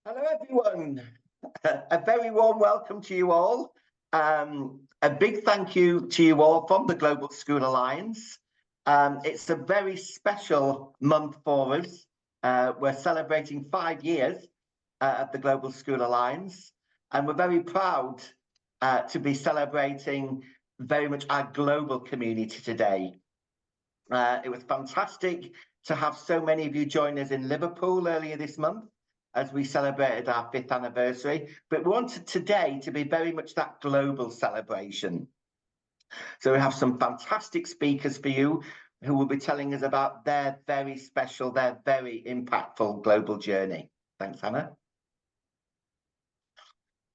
Hello, everyone. A very warm welcome to you all. A big thank you to you all from the Global School Alliance. It's a very special month for us. We're celebrating 5 years of the Global School Alliance, and we're very proud to be celebrating very much our global community today. It was fantastic to have so many of you join us in Liverpool earlier this month as we celebrated our 5th anniversary, but we wanted today to be very much that global celebration. So we have some fantastic speakers for you who will be telling us about their very special, their very impactful global journey. Thanks, Hannah.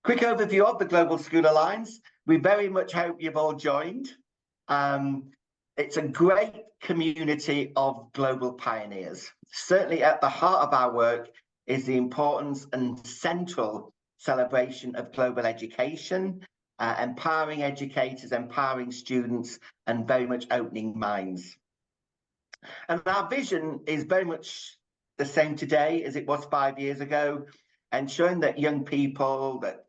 Quick overview of the Global School Alliance. We very much hope you've all joined. It's a great community of global pioneers. Certainly at the heart of our work is the importance and central celebration of global education, empowering educators, empowering students, and very much opening minds. And our vision is very much the same today as it was 5 years ago, ensuring that young people, that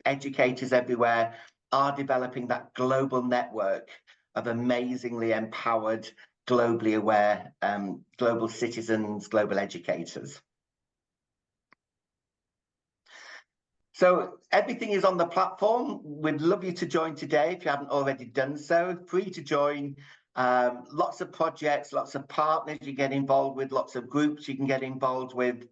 educators everywhere are developing that global network of amazingly empowered, globally aware, global citizens, global educators. So everything is on the platform. We'd love you to join today if you haven't already done so. Free to join. Lots of projects, lots of partners you get involved with, lots of groups you can get involved with,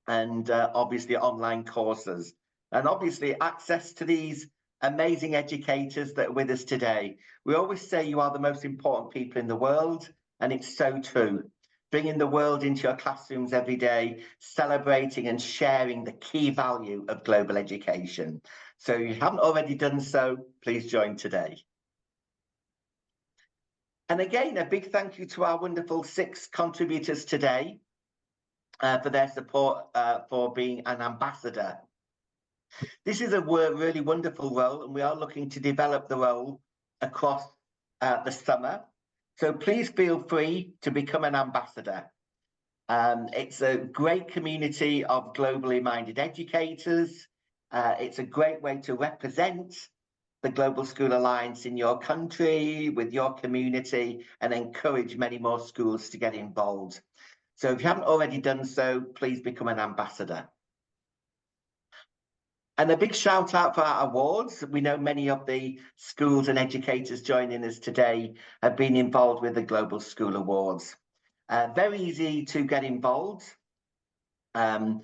and obviously online courses. And obviously access to these amazing educators that are with us today. We always say you are the most important people in the world, and it's so true. Bringing the world into your classrooms every day, celebrating and sharing the key value of global education. So if you haven't already done so, please join today. And again, a big thank you to our wonderful 6 contributors today for their support for being an ambassador. This is a really wonderful role, and we are looking to develop the role across the summer. So please feel free to become an ambassador. It's a great community of globally minded educators. It's a great way to represent the Global School Alliance in your country, with your community, and encourage many more schools to get involved. So if you haven't already done so, please become an ambassador. And a big shout out for our awards. We know many of the schools and educators joining us today have been involved with the Global School Awards. Very easy to get involved. The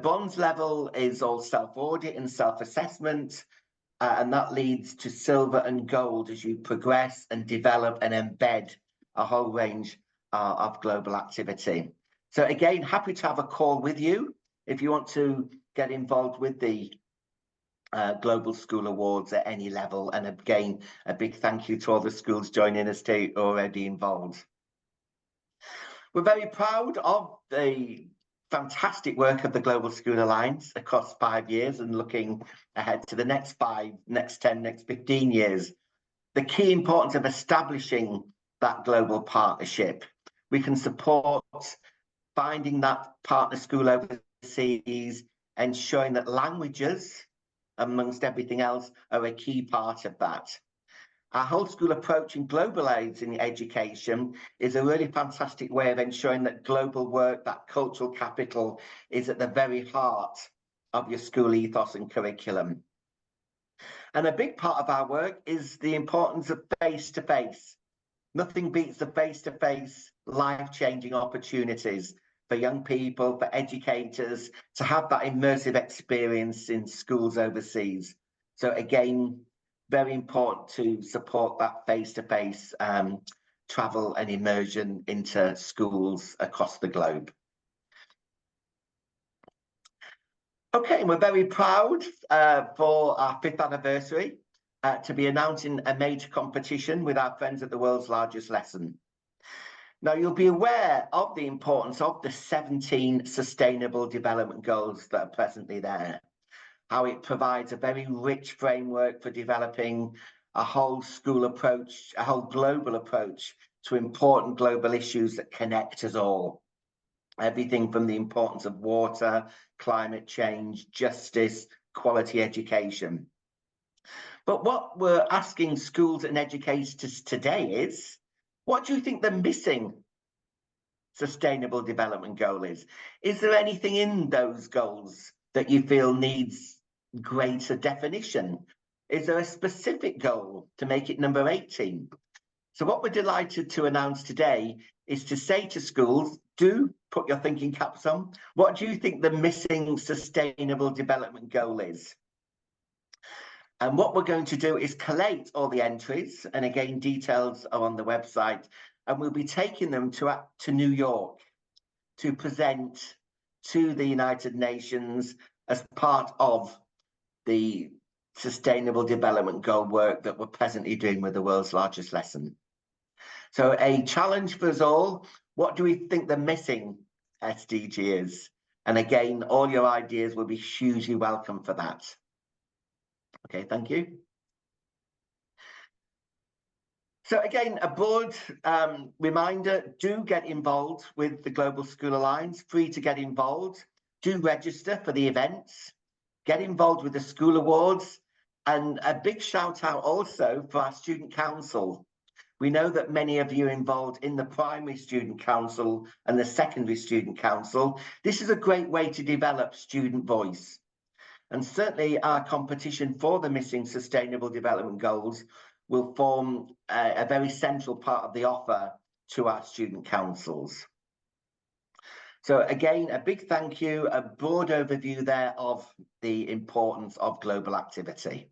bronze level is all self-audit and self-assessment, and that leads to silver and gold as you progress and develop and embed a whole range of global activity. So again, happy to have a call with you if you want to get involved with the Global School Awards at any level. And again, a big thank you to all the schools joining us today already involved. We're very proud of the fantastic work of the Global School Alliance across 5 years and looking ahead to the next 5, next 10, next 15 years. The key importance of establishing that global partnership. We can support finding that partner school overseas, ensuring that languages, amongst everything else, are a key part of that. Our whole school approach in globalizing education is a really fantastic way of ensuring that global work, that cultural capital, is at the very heart of your school ethos and curriculum. And a big part of our work is the importance of face-to-face. Nothing beats the face-to-face, life-changing opportunities for young people, for educators, to have that immersive experience in schools overseas. So again, very important to support that face-to-face travel and immersion into schools across the globe. Okay, we're very proud for our 5th anniversary to be announcing a major competition with our friends at the World's Largest Lesson. Now, you'll be aware of the importance of the 17 Sustainable Development Goals that are presently there, how it provides a very rich framework for developing a whole school approach, a whole global approach to important global issues that connect us all. everything from the importance of water, climate change, justice, quality education. But what we're asking schools and educators today is, what do you think the missing sustainable development goal is? Is there anything in those goals that you feel needs greater definition? Is there a specific goal to make it number 18? So what we're delighted to announce today is to say to schools, do put your thinking caps on. What do you think the missing sustainable development goal is? And what we're going to do is collate all the entries, and again, details are on the website, and we'll be taking them to New York to present to the United Nations as part of the Sustainable Development Goal work that we're presently doing with the world's largest lesson. So a challenge for us all, what do we think the missing SDG is? And again, all your ideas will be hugely welcome for that. Okay, thank you. So again, a broad reminder, do get involved with the Global School Alliance, free to get involved. Do register for the events, get involved with the school awards, and a big shout out also for our student council. We know that many of you are involved in the primary student council and the secondary student council. This is a great way to develop student voice. And certainly our competition for the missing sustainable development goals will form a very central part of the offer to our student councils. So again, a big thank you, a broad overview there of the importance of global activity.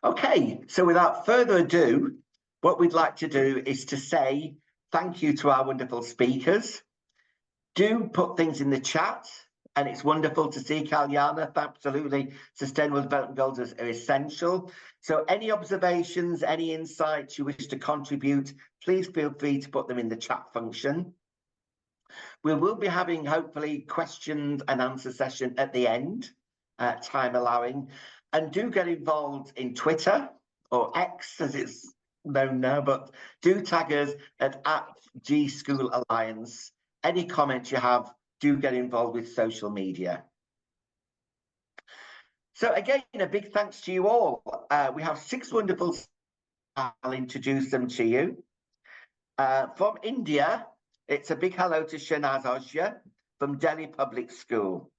Okay, so without further ado, what we'd like to do is to say thank you to our wonderful speakers. Do put things in the chat, and it's wonderful to see Kalyana. Absolutely, Sustainable Development Goals are essential. So any observations, any insights you wish to contribute, please feel free to put them in the chat function. We will be having, hopefully, questions and answer session at the end, time allowing. And do get involved in Twitter, or X as it's known now, but do tag us at G School Alliance. Any comments you have, do get involved with social media. So again, a big thanks to you all. We have 6 wonderful, I'll introduce them to you. From India, it's a big hello to Shanaz Ojja from Delhi Public School.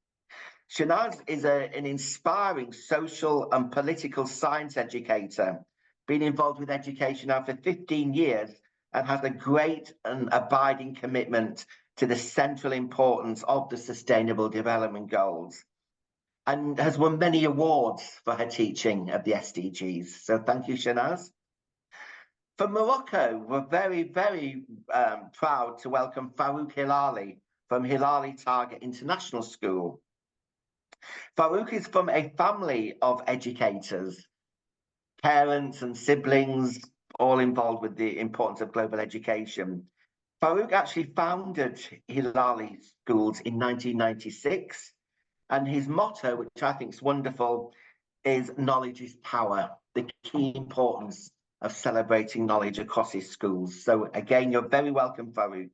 Shanaz is an inspiring social and political science educator, been involved with education now for 15 years and has a great and abiding commitment to the central importance of the Sustainable Development Goals, and has won many awards for her teaching of the SDGs. So thank you, Shanaz. From Morocco, we're very, very proud to welcome Farouk Hilali from Hilali Target International School. Farouk is from a family of educators, parents and siblings, all involved with the importance of global education. Farouk actually founded Hilali Schools in 1996, and his motto, which I think is wonderful, is knowledge is power, the key importance of celebrating knowledge across his schools. So again, you're very welcome, Farouk.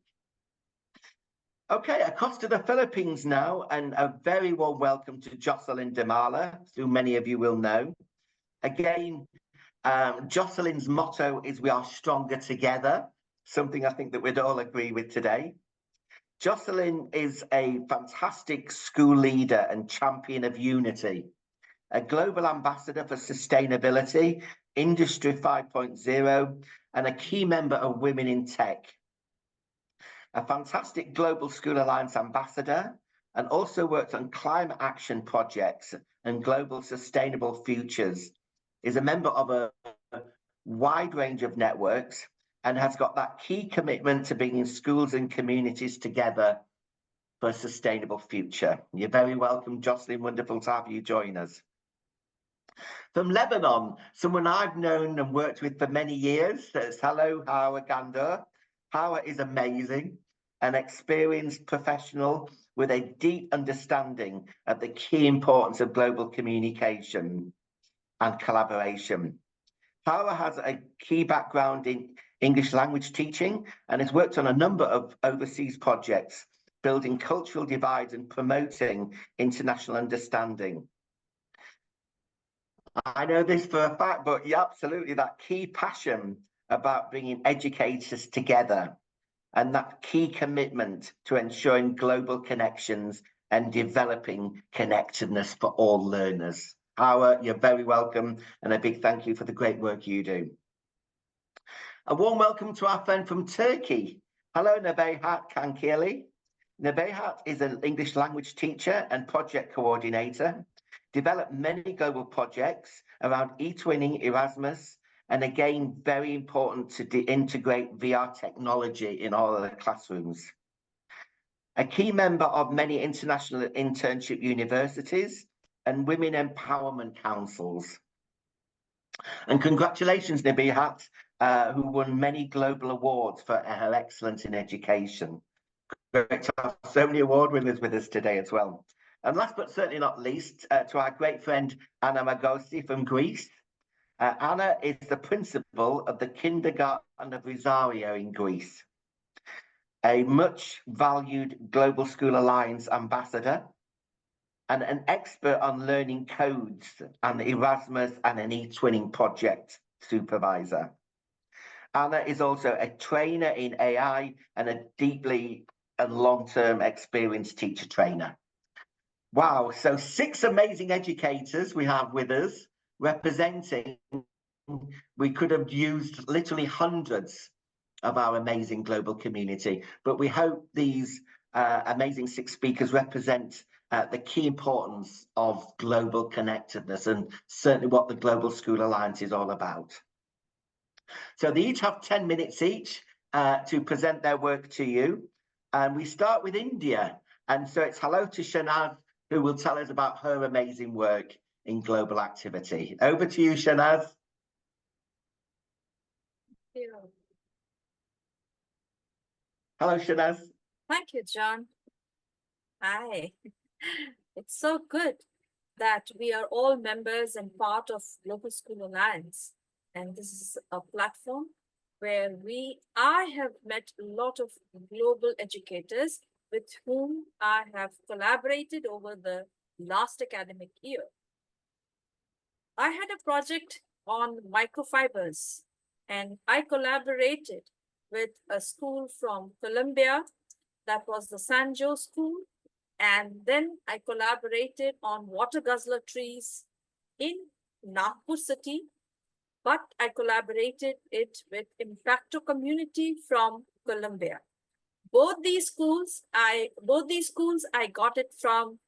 Okay, across to the Philippines now, and a very warm welcome to Jocelyn Damala, who many of you will know. Again, Jocelyn's motto is "We are stronger together," something I think that we'd all agree with today. Jocelyn is a fantastic school leader and champion of unity, a global ambassador for sustainability, Industry 5.0, and a key member of Women in Tech. A fantastic Global School Alliance ambassador, and also works on climate action projects and global sustainable futures, is a member of a wide range of networks and has got that key commitment to bringing schools and communities together for a sustainable future. You're very welcome, Jocelyn. Wonderful to have you join us. From Lebanon, someone I've known and worked with for many years, says hello, Hawa Gandor. Hawa is amazing, an experienced professional with a deep understanding of the key importance of global communication and collaboration. Hawa has a key background in English language teaching and has worked on a number of overseas projects, building cultural divides and promoting international understanding. I know this for a fact, but yeah, absolutely, that key passion about bringing educators together and that key commitment to ensuring global connections and developing connectedness for all learners. Howard, you're very welcome, and a big thank you for the great work you do. A warm welcome to our friend from Turkey. Hello, Nebehat Kankili. Nebehat is an English language teacher and project coordinator, developed many global projects around e-twinning, Erasmus, and again, very important to integrate VR technology in all of the classrooms. A key member of many international internship universities and women empowerment councils. And congratulations, Nebehat, who won many global awards for her excellence in education. Great to have so many award winners with us today as well. And last but certainly not least, to our great friend Anna Magosi from Greece. Anna is the principal of the Kindergarten of Rosario in Greece, a much valued Global School Alliance ambassador, and an expert on learning codes and Erasmus and an e-twinning project supervisor. Anna is also a trainer in AI and a deeply and long-term experienced teacher trainer. Wow, so 6 amazing educators we have with us representing, we could have used literally hundreds of our amazing global community, but we hope these amazing 6 speakers represent the key importance of global connectedness and certainly what the Global School Alliance is all about. So they each have 10 minutes each to present their work to you. And we start with India. And so it's hello to Shanaz, who will tell us about her amazing work in global activity. Over to you, Shanaz. Hello, Shanaz. Thank you, John. Hi. It's so good that we are all members and part of Global School Alliance. And this is a platform where I have met a lot of global educators with whom I have collaborated over the last academic year. I had a project on microfibers, and I collaborated with a school from Colombia, that was the Sanjo school, and then I collaborated on water guzzler trees in Nagpur city, but I collaborated it with Impacto community from Colombia. Both these schools I got it from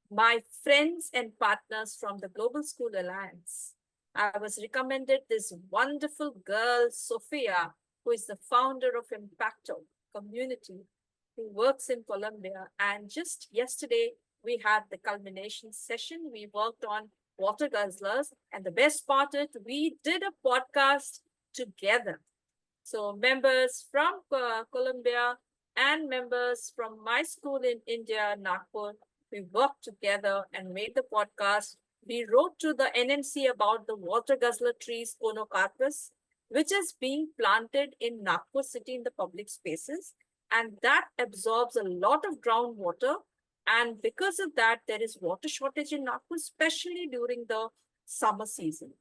my friends and partners from the Global School Alliance. I was recommended this wonderful girl, Sophia, who is the founder of Impacto community, who works in Colombia. And just yesterday, we had the culmination session. We worked on water guzzlers. And the best part is we did a podcast together. So members from Colombia and members from my school in India, Nagpur, we worked together and made the podcast. We wrote to the NMC about the water guzzler trees, Conocarpus, which is being planted in Nagpur city in the public spaces. And that absorbs a lot of groundwater. And because of that, there is water shortage in Nagpur, especially during the summer season.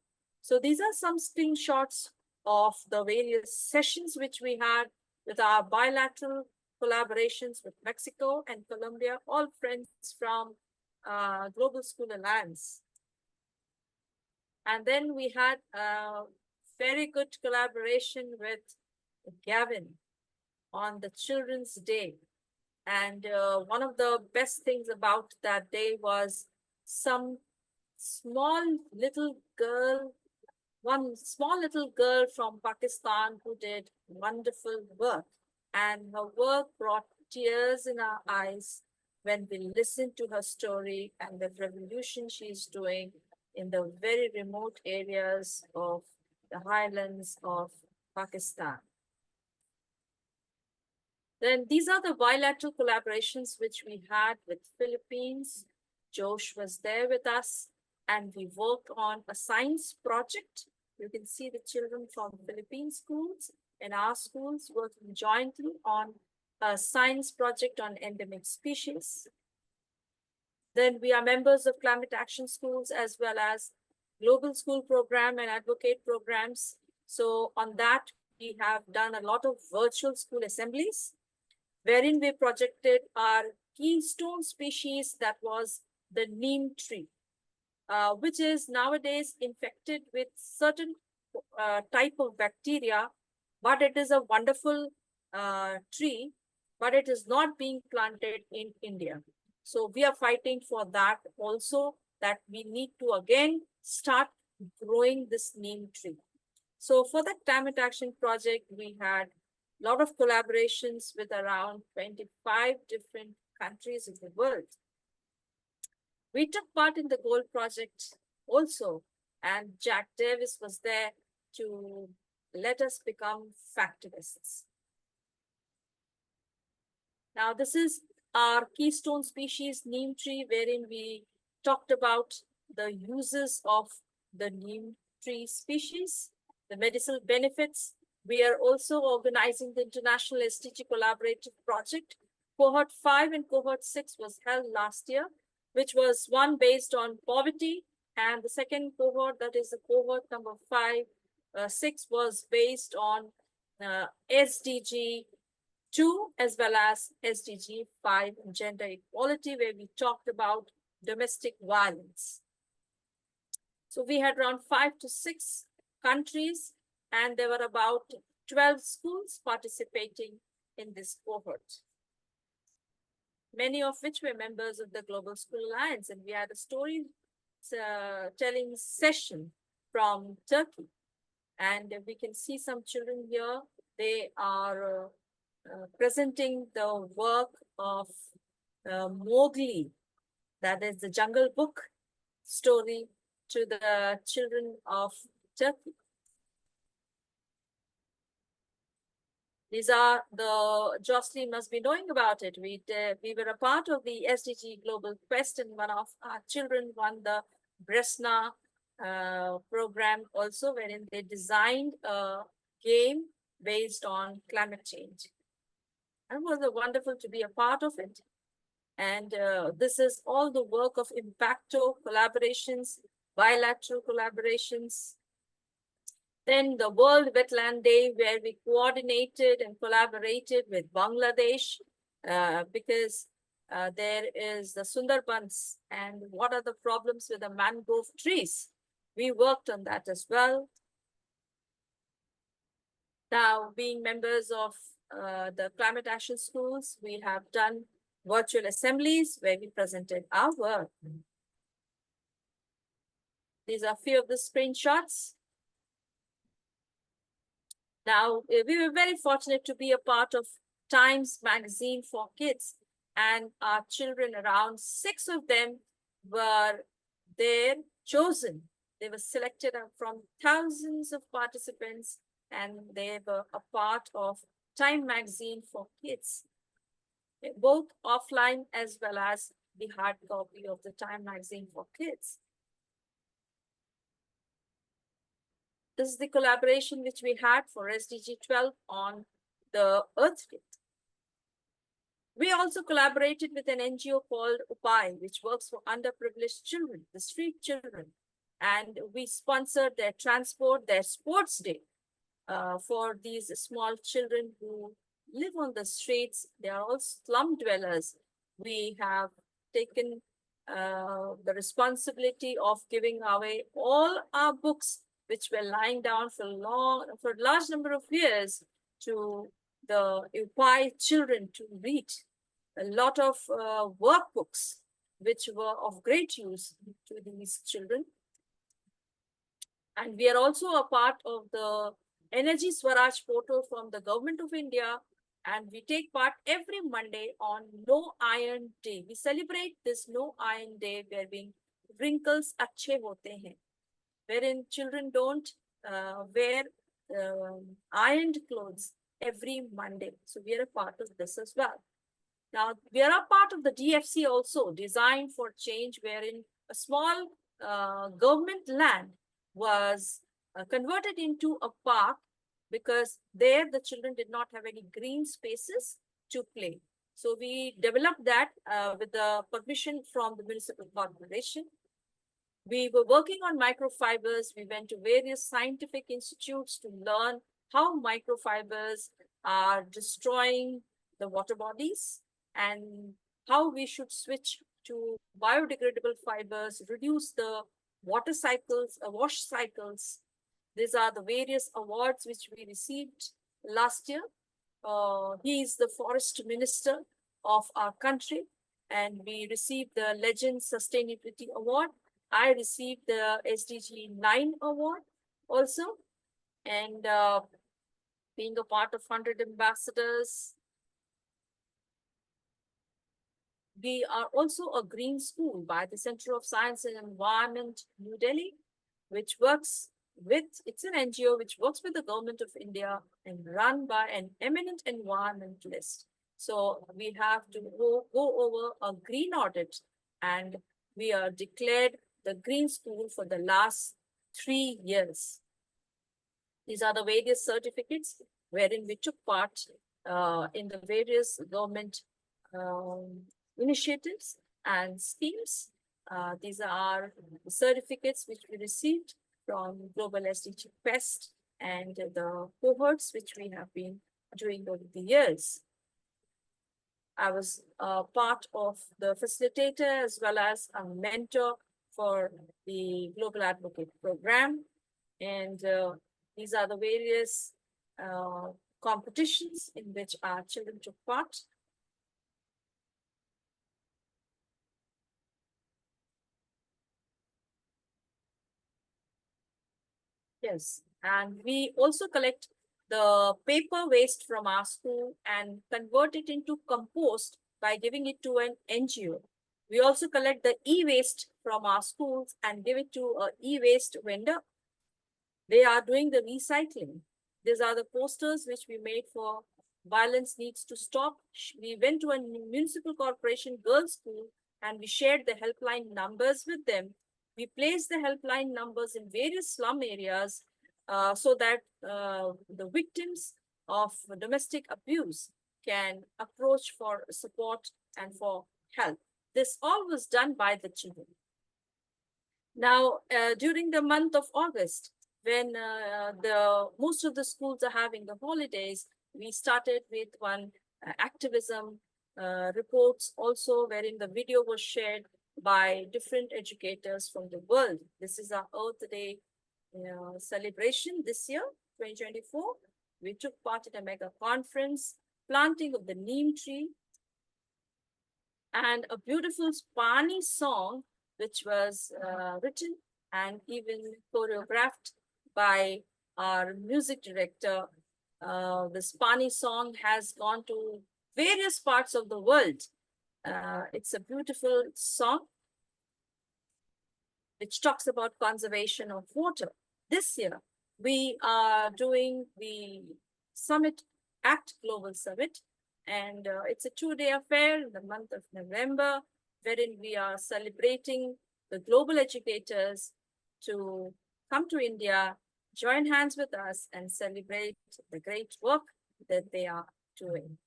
So these are some screenshots of the various sessions which we had with our bilateral collaborations with Mexico and Colombia, all friends from Global School Alliance. And then we had a very good collaboration with Gavin on the Children's Day. And one of the best things about that day was some one small little girl from Pakistan who did wonderful work. And her work brought tears in our eyes when we listened to her story and the revolution she's doing in the very remote areas of the highlands of Pakistan. Then these are the bilateral collaborations which we had with Philippines. Josh was there with us and we worked on a science project. You can see the children from Philippine schools in our schools working jointly on a science project on endemic species. Then we are members of climate action schools as well as global school program and advocate programs. So on that, we have done a lot of virtual school assemblies wherein we projected our keystone species that was the neem tree, which is nowadays infected with certain type of bacteria, but it is a wonderful tree, but it is not being planted in India. So we are fighting for that also, that we need to again start growing this neem tree. So for the climate action project, we had a lot of collaborations with around 25 different countries of the world. We took part in the Gold Project also, and Jack Davis was there to let us become factivists. Now, this is our keystone species neem tree, wherein we talked about the uses of the neem tree species, the medicinal benefits. We are also organizing the International SDG Collaborative Project. Cohort 5 and Cohort 6 was held last year, which was one based on poverty, and the second cohort, that is the cohort number 6, was based on SDG 2 as well as SDG 5, gender equality, where we talked about domestic violence. So we had around 5 to 6 countries, and there were about 12 schools participating in this cohort, many of which were members of the Global School Alliance. And we had a story telling session from Turkey. And we can see some children here. They are presenting the work of Mowgli, that is the Jungle Book story, to the children of Turkey. These are the, Jocelyn must be knowing about it. We were a part of the SDG Global Quest, and one of our children won the Bresna program also, wherein they designed a game based on climate change. And it was wonderful to be a part of it. And this is all the work of Impacto collaborations, bilateral collaborations. Then the World Wetland Day, where we coordinated and collaborated with Bangladesh, because there is the Sundarbans, and what are the problems with the mangrove trees. We worked on that as well. Now, being members of the climate action schools, we have done virtual assemblies where we presented our work. These are a few of the screenshots. Now, we were very fortunate to be a part of Times Magazine for Kids, and our children, around 6 of them, were there chosen. They were selected from thousands of participants, and they were a part of Time Magazine for Kids, both offline as well as the hard copy of the Time Magazine for Kids. This is the collaboration which we had for SDG 12 on the Earth Day. We also collaborated with an NGO called UPAI, which works for underprivileged children, the street children. And we sponsored their transport, their sports day for these small children who live on the streets. They are all slum dwellers. We have taken the responsibility of giving away all our books, which were lying down for a large number of years, to the UPAI children to read. A lot of workbooks, which were of great use to these children. And we are also a part of the Energy Swaraj portal from the Government of India, and we take part every Monday on No Iron Day. We celebrate this No Iron Day, wherein wrinkles achhe hote hain, wherein children don't wear ironed clothes every Monday. So we are a part of this as well. Now, we are a part of the DFC also, Design for Change, wherein a small government land was converted into a park because there the children did not have any green spaces to play. So we developed that with the permission from the municipal corporation. We were working on microfibers. We went to various scientific institutes to learn how microfibers are destroying the water bodies and how we should switch to biodegradable fibers, reduce the water cycles, wash cycles. These are the various awards which we received last year. He is the forest minister of our country, and we received the Legend Sustainability Award. I received the SDG 9 award also, and being a part of 100 ambassadors. We are also a green school by the Center of Science and Environment, New Delhi, which works with, it's an NGO which works with the government of India and run by an eminent environmentalist. So we have to go over a green audit, and we are declared the green school for the last 3 years. These are the various certificates wherein we took part in the various government initiatives and schemes. These are the certificates which we received from Global SDG Quest and the cohorts which we have been doing over the years. I was part of the facilitator as well as a mentor for the Global Advocate Program. And these are the various competitions in which our children took part. Yes, and we also collect the paper waste from our school and convert it into compost by giving it to an NGO. We also collect the e-waste from our schools and give it to an e-waste vendor. They are doing the recycling. These are the posters which we made for Violence Needs to Stop. We went to a municipal corporation girls' school and we shared the helpline numbers with them. We placed the helpline numbers in various slum areas so that the victims of domestic abuse can approach for support and for help. This all was done by the children. Now, during the month of August, when most of the schools are having the holidays, we started with one activism reports also, wherein the video was shared by different educators from the world. This is our Earth Day celebration this year, 2024. We took part in a mega conference, planting of the neem tree, and a beautiful Spani song, which was written and even choreographed by our music director. The Spani song has gone to various parts of the world. It's a beautiful song which talks about conservation of water. This year, we are doing the Summit, ACT Global Summit, and it's a 2-day affair in the month of November, wherein we are celebrating the global educators to come to India, join hands with us, and celebrate the great work that they are doing.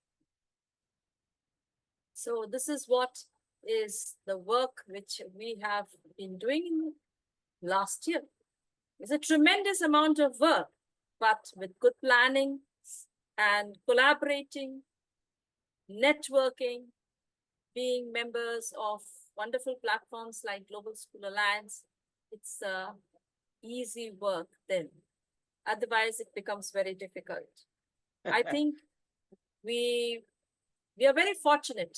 So this is what is the work which we have been doing last year. It's a tremendous amount of work, but with good planning and collaborating, networking, being members of wonderful platforms like Global School Alliance, it's easy work then. Otherwise, it becomes very difficult. I think we are very fortunate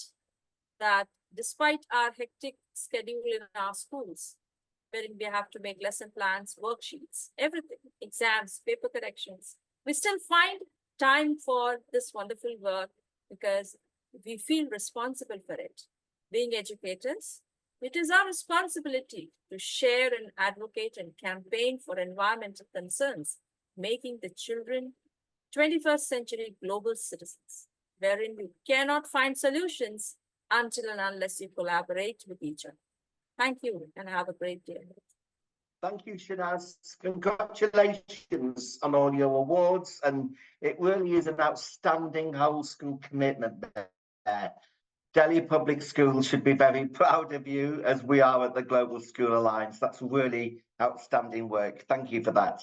that despite our hectic schedule in our schools, wherein we have to make lesson plans, worksheets, everything, exams, paper corrections, we still find time for this wonderful work because we feel responsible for it. Being educators, it is our responsibility to share and advocate and campaign for environmental concerns, making the children 21st century global citizens, wherein you cannot find solutions until and unless you collaborate with each other. Thank you and have a great day. Thank you, Shanaz. Congratulations on all your awards, and it really is an outstanding whole school commitment there. Delhi Public Schools should be very proud of you, as we are at the Global School Alliance. That's really outstanding work. Thank you for that.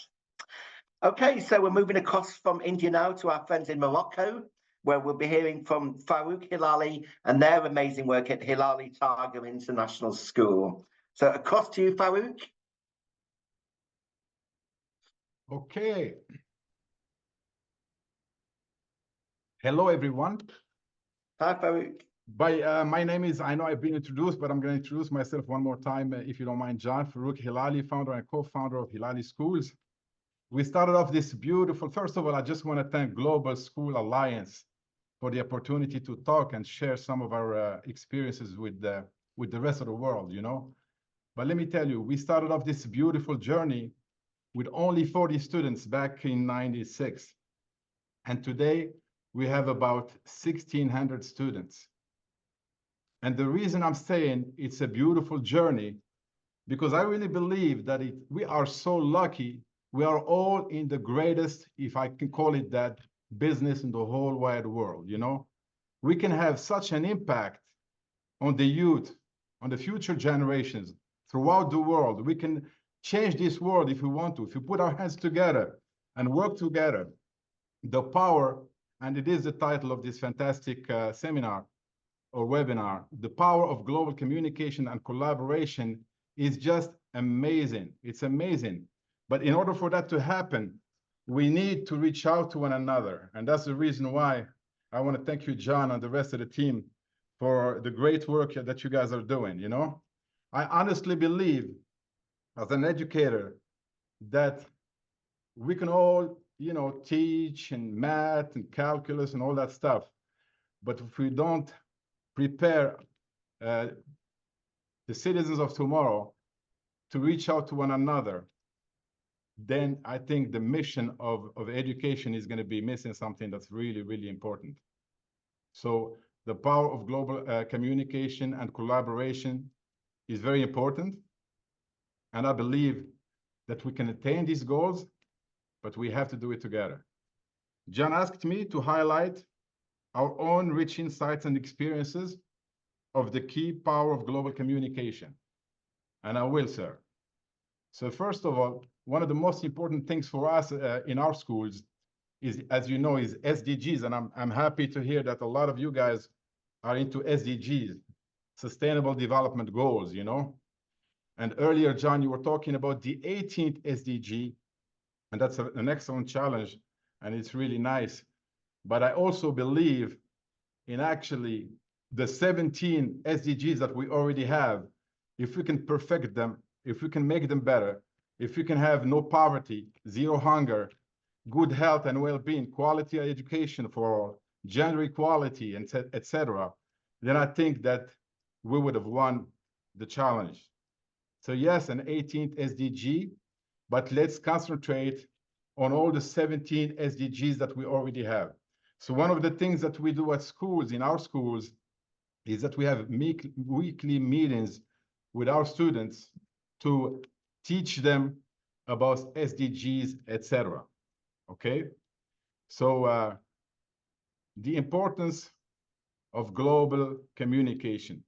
Okay, so we're moving across from India now to our friends in Morocco, where we'll be hearing from Farouk Hilali and their amazing work at Hilali Targa International School. So across to you, Farouk. Okay. Hello, everyone. Hi, Farouk. My name is, I know I've been introduced, but I'm going to introduce myself one more time, if you don't mind, John. Farouk Hilali, founder and co-founder of Hilali Schools. We started off this beautiful, first of all, I just want to thank Global School Alliance for the opportunity to talk and share some of our experiences with the rest of the world, you know. But let me tell you, we started off this beautiful journey with only 40 students back in '96. And today we have about 1,600 students. And the reason I'm saying it's a beautiful journey, because I really believe that we are so lucky. We are all in the greatest, if I can call it that, business in the whole wide world, you know? We can have such an impact on the youth, on the future generations throughout the world. We can change this world if we want to. If we put our hands together and work together, the power, and it is the title of this fantastic seminar or webinar, the power of global communication and collaboration is just amazing. It's amazing. But in order for that to happen, we need to reach out to one another. And that's the reason why I want to thank you, John, and the rest of the team for the great work that you guys are doing, you know? I honestly believe, as an educator, that we can all, you know, teach and math and calculus and all that stuff. But if we don't prepare the citizens of tomorrow to reach out to one another, then I think the mission of education is going to be missing something that's really, really important. So the power of global communication and collaboration is very important. And I believe that we can attain these goals, but we have to do it together. John asked me to highlight our own rich insights and experiences of the key power of global communication. And I will, sir. So first of all, one of the most important things for us in our schools is, as you know, is SDGs. And I'm happy to hear that a lot of you guys are into SDGs, Sustainable Development Goals, you know. And earlier, John, you were talking about the 18th SDG, and that's an excellent challenge, and it's really nice. But I also believe in actually the 17 SDGs that we already have. If we can perfect them, if we can make them better, if we can have no poverty, zero hunger, good health and well-being, quality education for all, gender equality, and etc., then I think that we would have won the challenge. So yes, an 18th SDG, but let's concentrate on all the 17 SDGs that we already have. So one of the things that we do at schools, in our schools, is that we have weekly meetings with our students to teach them about SDGs, etc. Okay? So the importance of global communication.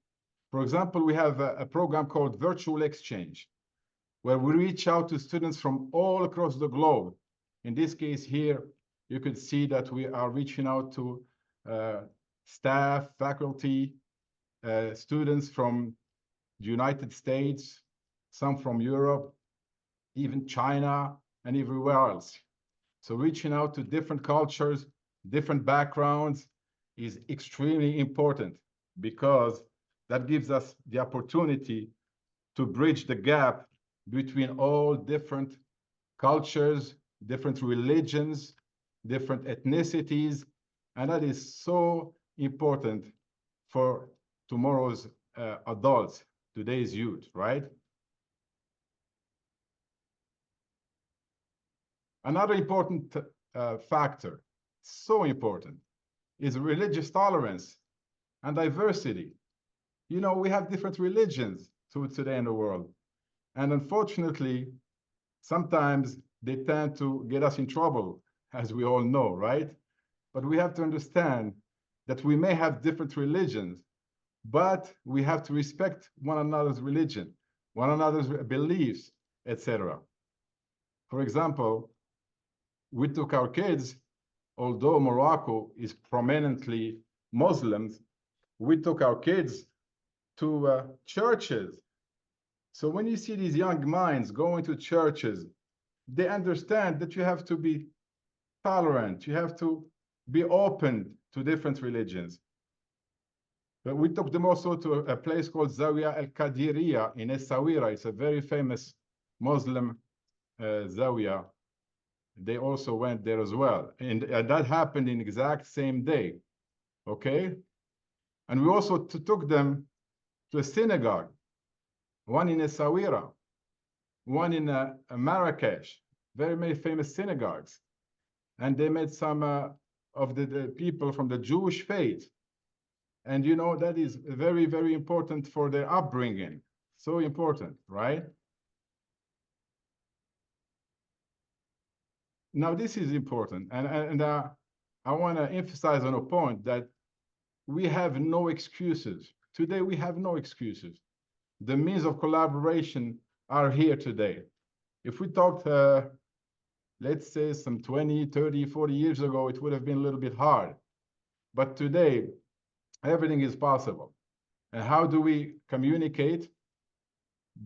For example, we have a program called Virtual Exchange, where we reach out to students from all across the globe. In this case here, you could see that we are reaching out to staff, faculty, students from the United States, some from Europe, even China, and everywhere else. So reaching out to different cultures, different backgrounds is extremely important, because that gives us the opportunity to bridge the gap between all different cultures, different religions, different ethnicities, and that is so important for tomorrow's adults, today's youth, right? Another important factor, so important, is religious tolerance and diversity. You know, we have different religions today in the world. And unfortunately, sometimes they tend to get us in trouble, as we all know, right? But we have to understand that we may have different religions, but we have to respect one another's religion, one another's beliefs, etc. For example, we took our kids, although Morocco is prominently Muslims, we took our kids to churches. So when you see these young minds going to churches, they understand that you have to be tolerant, you have to be open to different religions. But we took them also to a place called Zawiya al-Qadiriya in Essaouira. It's a very famous Muslim Zawiya. They also went there as well. And that happened in exact same day, okay? And we also took them to a synagogue, one in Essaouira, one in Marrakesh, very many famous synagogues. And they met some of the people from the Jewish faith. And you know, that is very, very important for their upbringing. So important, right? Now, this is important. And I want to emphasize on a point that we have no excuses. Today, we have no excuses. The means of collaboration are here today. If we talked, let's say some 20, 30, 40 years ago, it would have been a little bit hard. But today, everything is possible. And how do we communicate?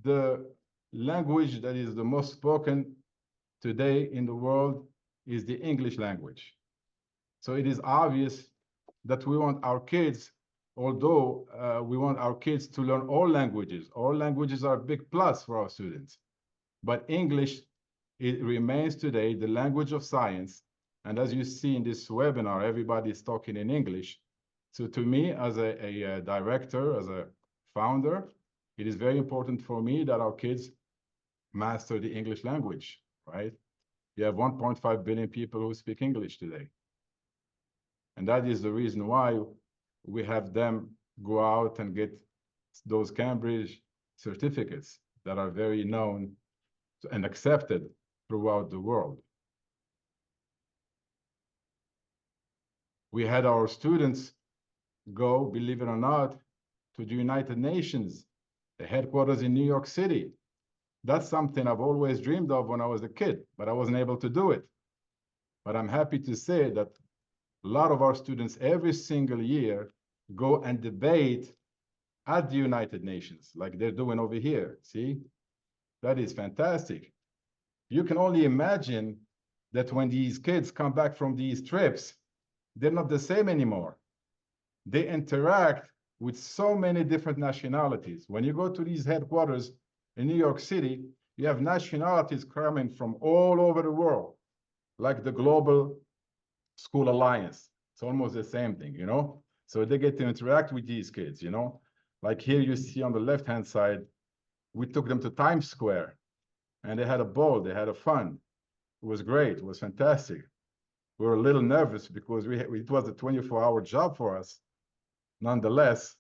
The language that is the most spoken today in the world is the English language. So it is obvious that we want our kids, although we want our kids to learn all languages. All languages are a big plus for our students. But English, it remains today the language of science. And as you see in this webinar, everybody is talking in English. So to me, as a director, as a founder, it is very important for me that our kids master the English language, right? You have 1.5 billion people who speak English today. And that is the reason why we have them go out and get those Cambridge certificates that are very known and accepted throughout the world. We had our students go, believe it or not, to the United Nations, the headquarters in New York City. That's something I've always dreamed of when I was a kid, but I wasn't able to do it. But I'm happy to say that a lot of our students every single year go and debate at the United Nations, like they're doing over here. See, that is fantastic. You can only imagine that when these kids come back from these trips, they're not the same anymore. They interact with so many different nationalities. When you go to these headquarters in New York City, you have nationalities coming from all over the world, like the Global School Alliance. It's almost the same thing, you know? So they get to interact with these kids, you know? Like here you see on the left-hand side, we took them to Times Square and they had a ball, they had a fun. It was great, it was fantastic. We were a little nervous because it was a 24-hour job for us. Nonetheless,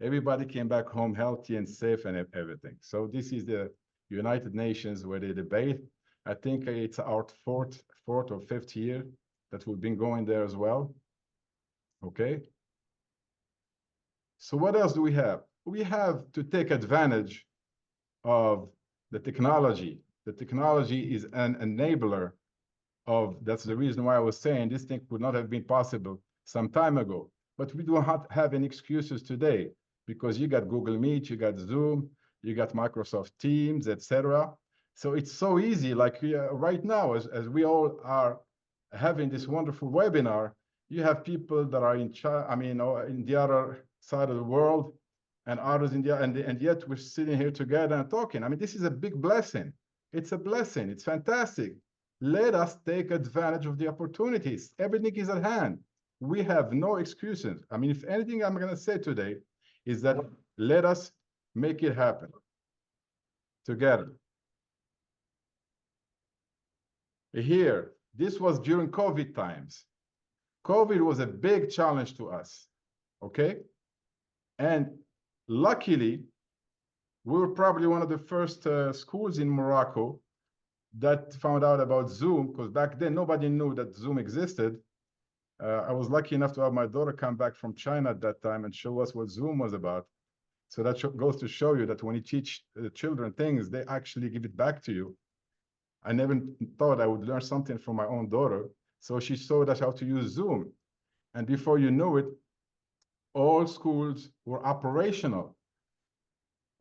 everybody came back home healthy and safe and everything. So this is the United Nations where they debate. I think it's our fourth or fifth year that we've been going there as well. Okay. So what else do we have? We have to take advantage of the technology. The technology is an enabler of, that's the reason why I was saying this thing would not have been possible some time ago. But we do not have any excuses today because you got Google Meet, you got Zoom, you got Microsoft Teams, etc. So it's so easy, like right now, as we all are having this wonderful webinar, you have people that are in the other side of the world and others in the, and yet we're sitting here together and talking. I mean, this is a big blessing. It's a blessing. It's fantastic. Let us take advantage of the opportunities. Everything is at hand. We have no excuses. I mean, if anything I'm going to say today is that let us make it happen together. Here, this was during COVID times. COVID was a big challenge to us, okay? And luckily, We were probably one of the first schools in Morocco that found out about Zoom, because back then nobody knew that Zoom existed. I was lucky enough to have my daughter come back from China at that time and show us what Zoom was about. So that goes to show you that when you teach children things, they actually give it back to you. I never thought I would learn something from my own daughter. So she showed us how to use Zoom. And before you knew it, all schools were operational,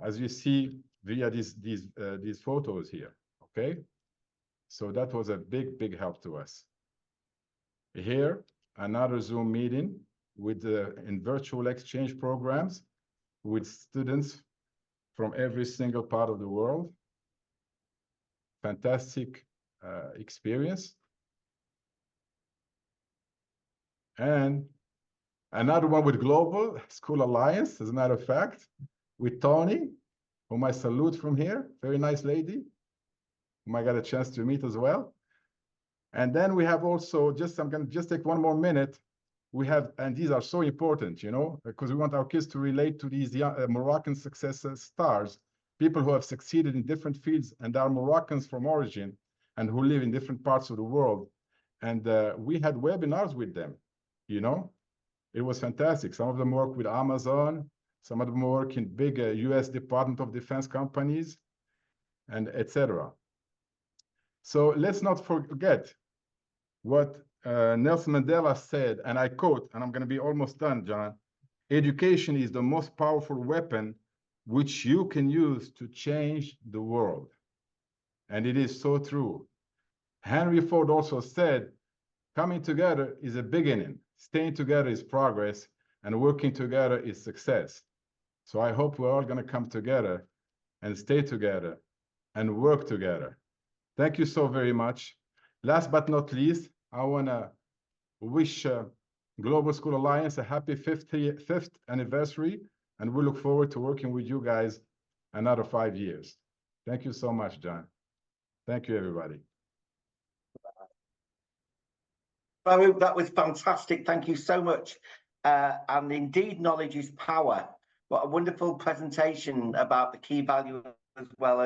as you see via these photos here, okay? So that was a big, big help to us. Here, another Zoom meeting with in virtual exchange programs with students from every single part of the world. Fantastic experience. And another one with Global School Alliance, as a matter of fact, with Tony, whom I salute from here. Very nice lady, whom I got a chance to meet as well. And then we have also, I'm going to just take one more minute. We have, and these are so important, you know, because we want our kids to relate to these young, Moroccan success stars, people who have succeeded in different fields and are Moroccans from origin and who live in different parts of the world. And we had webinars with them, you know. It was fantastic. Some of them work with Amazon, some of them work in big US Department of Defense companies, and etc. So let's not forget what Nelson Mandela said, and I quote, and I'm going to be almost done, John. Education is the most powerful weapon which you can use to change the world. And it is so true. Henry Ford also said, coming together is a beginning, staying together is progress, and working together is success. So I hope we're all going to come together and stay together and work together. Thank you so very much. Last but not least, I want to wish Global School Alliance a happy 5th anniversary, and we look forward to working with you guys another 5 years. Thank you so much, John. Thank you, everybody. Farouk, that was fantastic. Thank you so much. And indeed, knowledge is power. What a wonderful presentation about the key value as well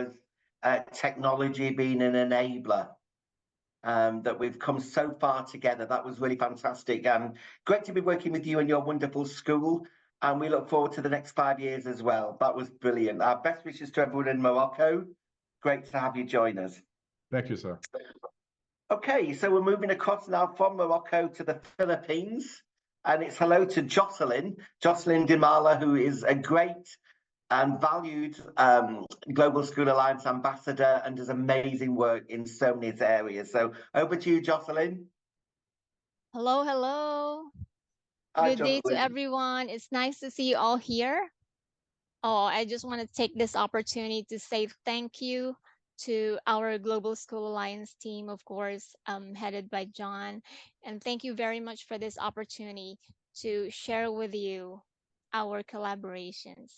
as technology being an enabler. That we've come so far together. That was really fantastic. And great to be working with you and your wonderful school. And we look forward to the next 5 years as well. That was brilliant. Our best wishes to everyone in Morocco. Great to have you join us. Thank you, sir. Okay, so we're moving across now from Morocco to the Philippines. And it's hello to Jocelyn Dimala, who is a great and valued Global School Alliance ambassador and does amazing work in so many areas. So over to you, Jocelyn. Hello, hello. Hi, Good day to Jocelyn. everyone. It's nice to see you all here. Oh, I just want to take this opportunity to say thank you to our Global School Alliance team, of course, headed by John. And thank you very much for this opportunity to share with you our collaborations.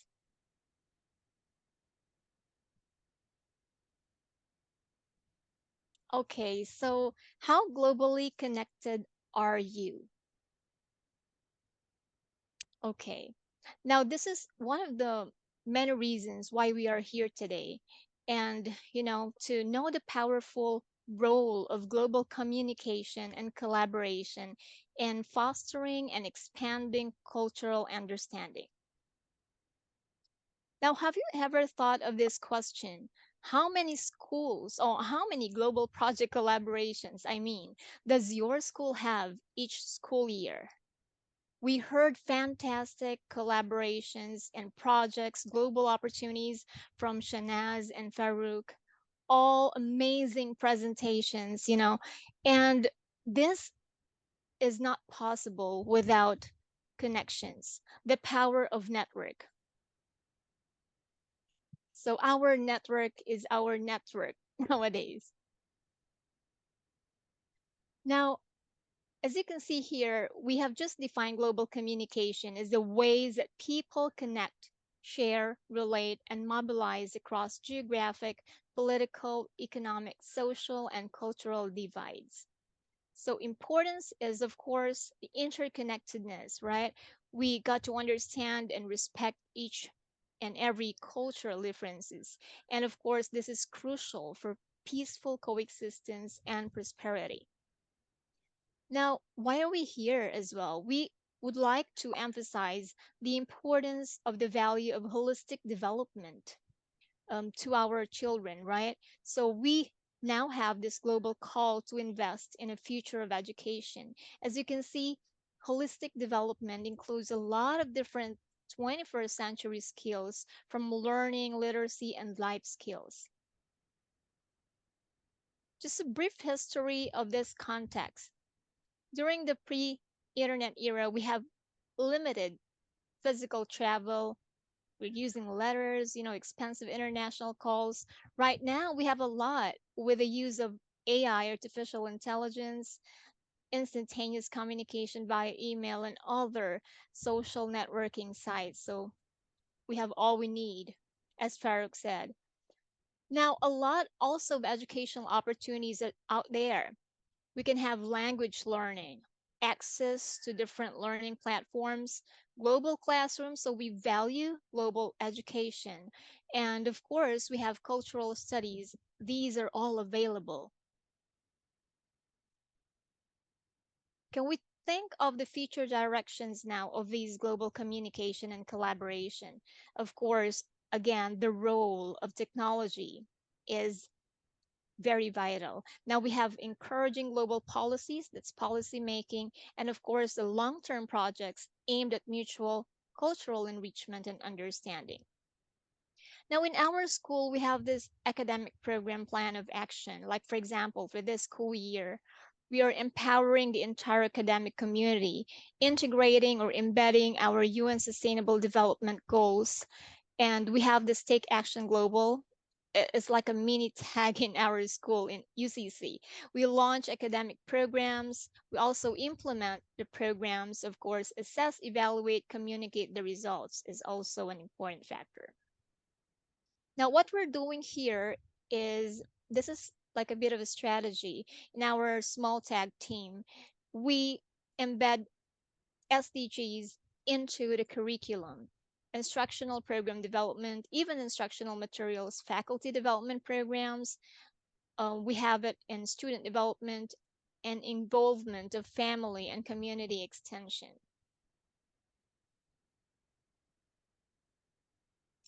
Okay, so how globally connected are you? Okay. Now, this is one of the many reasons why we are here today. And, to know the powerful role of global communication and collaboration in fostering and expanding cultural understanding. Now, have you ever thought of this question? How many schools or how many global project collaborations, does your school have each school year? We heard fantastic collaborations and projects, global opportunities from Shanaz and Farouk, all amazing presentations, and this is not possible without connections, the power of network. So our network is our network nowadays. Now, as you can see here, we have just defined global communication as the ways that people connect, share, relate, and mobilize across geographic, political, economic, social, and cultural divides. So importance is, of course, the interconnectedness, right? We got to understand and respect each and every cultural differences. And of course, this is crucial for peaceful coexistence and prosperity. Now, why are we here as well? We would like to emphasize the importance of the value of holistic development to our children, right? So we now have this global call to invest in a future of education. As you can see, holistic development includes a lot of different 21st century skills from learning, literacy, and life skills. Just a brief history of this context. During the pre-internet era, we have limited physical travel. We're using letters, expensive international calls. Right now, we have a lot with the use of AI, artificial intelligence, instantaneous communication via email, and other social networking sites. So we have all we need, as Farouk said. Now, a lot also of educational opportunities out there. We can have language learning, access to different learning platforms, global classrooms, so we value global education. And of course, we have cultural studies. These are all available. Can we think of the future directions now of these global communication and collaboration? Of course, again, the role of technology is very vital. Now we have encouraging global policies, that's policy making, and of course, the long term projects aimed at mutual cultural enrichment and understanding. Now, in our school, we have this academic program plan of action. Like, for example, for this school year, we are empowering the entire academic community, integrating or embedding our UN Sustainable Development Goals. And we have this Take Action Global. It's like a mini tag in our school in UCC. We launch academic programs. We also implement the programs, of course, assess, evaluate, communicate the results is also an important factor. Now, what we're doing here is this is like a bit of a strategy in our small tag team. We embed SDGs into the curriculum, instructional program development, even instructional materials, faculty development programs. We have it in student development and involvement of family and community extension.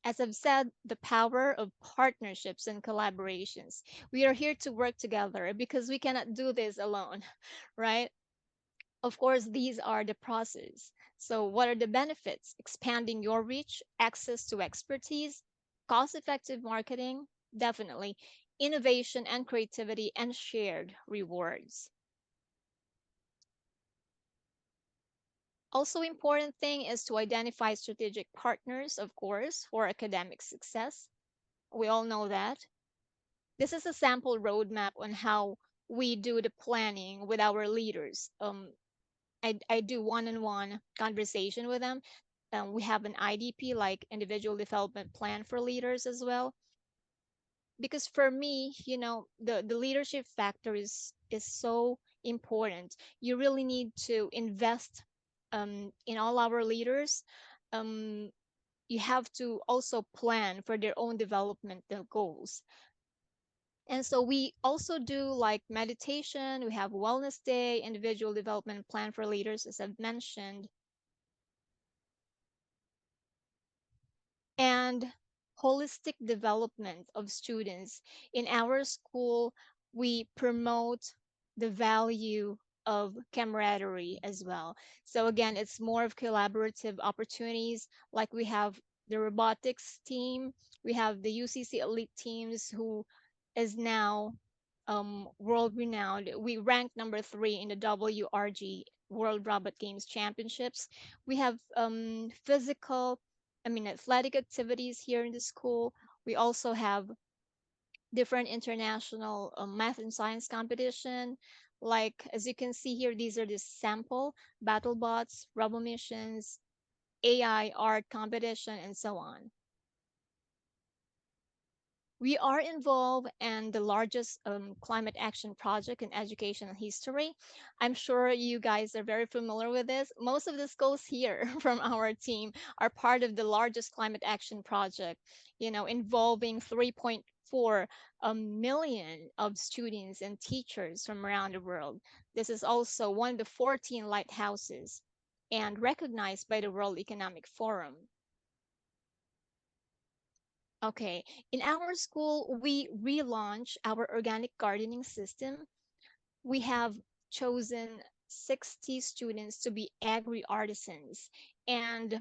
As I've said, the power of partnerships and collaborations. We are here to work together because we cannot do this alone, right? Of course, these are the process. So, what are the benefits? Expanding your reach, access to expertise, cost effective marketing, definitely, innovation and creativity, and shared rewards. Also, important thing is to identify strategic partners, of course, for academic success. We all know that. This is a sample roadmap on how we do the planning with our leaders. I do one-on-one conversation with them. We have an IDP, like individual development plan for leaders as well. Because for me, the leadership factor is so important. You really need to invest in all our leaders. Um, you have to also plan for their own developmental goals. And so we also do like meditation, we have wellness day, individual development plan for leaders, as I've mentioned, and holistic development of students. In our school, we promote the value of camaraderie as well. So again, it's more of collaborative opportunities. Like we have the robotics team, we have the UCC elite teams who is now world renowned. We ranked number 3 in the WRG World Robot Games Championships. We have athletic activities here in the school. We also have different international math and science competition. Like, as you can see here, these are the sample battle bots, robo missions, AI art competition, and so on. We are involved in the largest climate action project in education history. I'm sure you guys are very familiar with this. Most of the schools here from our team are part of the largest climate action project, involving 3.4 million of students and teachers from around the world. This is also one of the 14 lighthouses and recognized by the World Economic Forum. Okay, in our school, we relaunched our organic gardening system. We have chosen 60 students to be agri-artisans, and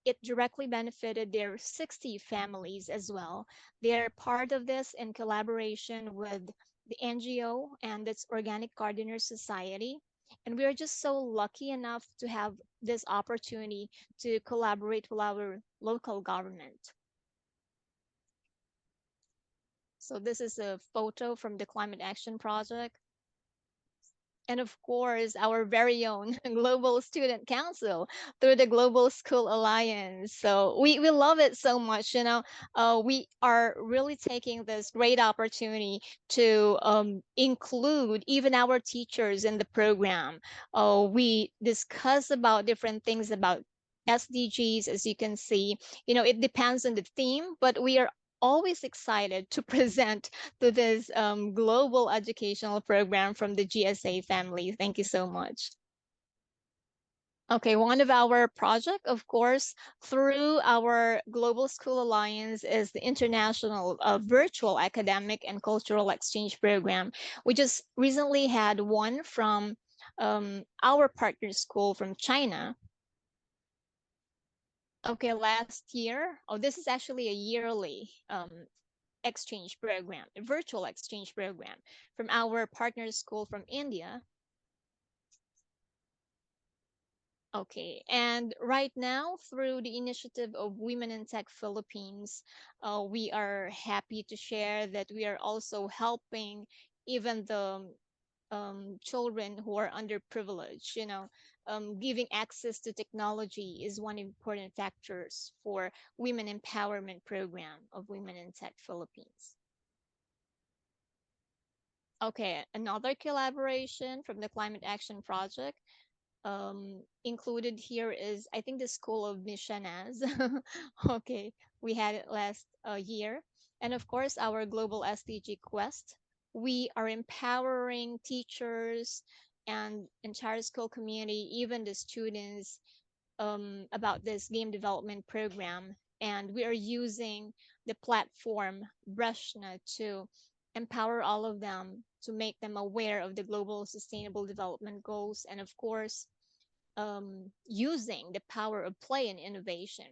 it directly benefited their 60 families as well. They're part of this in collaboration with the NGO and its Organic Gardeners Society. And we are just so lucky enough to have this opportunity to collaborate with our local government. So this is a photo from the Climate Action Project. And of course, our very own Global Student Council through the Global School Alliance. So we love it so much. We are really taking this great opportunity to include even our teachers in the program. We discuss about different things about SDGs, as you can see. It depends on the theme, but we are always excited to present to this global educational program from the GSA family. Thank you so much. Okay, one of our project, of course, through our Global School Alliance is the International Virtual Academic and Cultural Exchange Program. We just recently had one from our partner school from China. Okay, last year, this is actually a yearly exchange program, a virtual exchange program from our partner school from India. Okay, and right now, through the initiative of Women in Tech Philippines, we are happy to share that we are also helping even the children who are underprivileged. Giving access to technology is one important factors for women empowerment program of Women in Tech Philippines. Okay, another collaboration from the Climate Action Project included here is, I think, the School of Missionas. Okay, we had it last year. And of course, our global SDG Quest. We are empowering teachers and entire school community, even the students, about this game development program. And we are using the platform Brushna to empower all of them, to make them aware of the global sustainable development goals, and of course, using the power of play and innovation.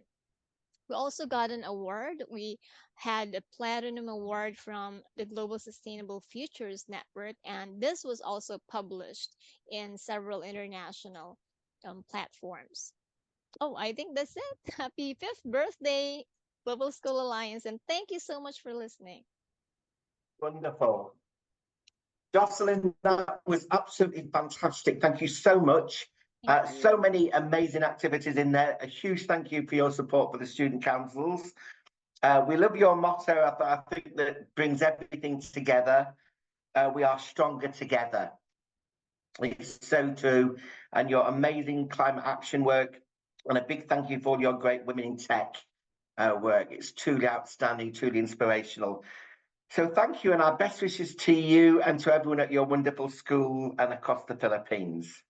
We also got an award. We had a platinum award from the Global Sustainable Futures Network, and this was also published in several international platforms. Oh, I think that's it. Happy 5th birthday, Global School Alliance, and thank you so much for listening. Wonderful. Jocelyn, that was absolutely fantastic. Thank you so much. So many amazing activities in there. A huge thank you for your support for the student councils. We love your motto. I think that brings everything together. We are stronger together. It's so true. And your amazing climate action work. And a big thank you for all your great Women in Tech work. It's truly outstanding, truly inspirational. So thank you, and our best wishes to you and to everyone at your wonderful school and across the Philippines.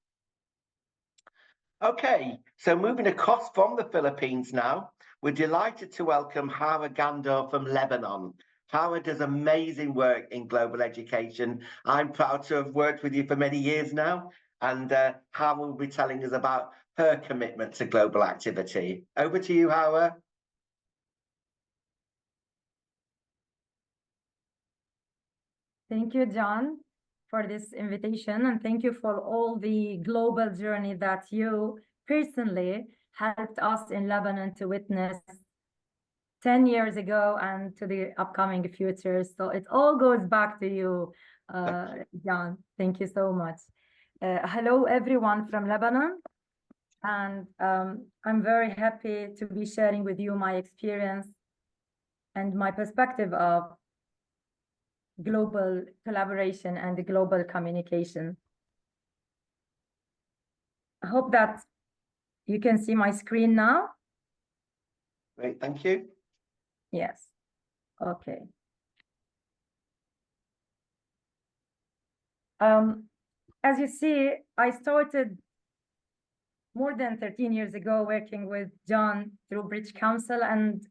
Okay, so moving across from the Philippines now, we're delighted to welcome Hara Gandor from Lebanon. Hara does amazing work in global education. I'm proud to have worked with you for many years now, and Hara will be telling us about her commitment to global activity. Over to you, Hara. Thank you, John, for this invitation, and thank you for all the global journey that you personally helped us in Lebanon to witness 10 years ago and to the upcoming future. So it all goes back to you, John. Thank you so much. Hello, everyone from Lebanon. And I'm very happy to be sharing with you my experience and my perspective of global collaboration and global communication. I hope that you can see my screen now. Great, thank you. Yes. Okay. As you see, I started more than 13 years ago working with John through Bridge Council, and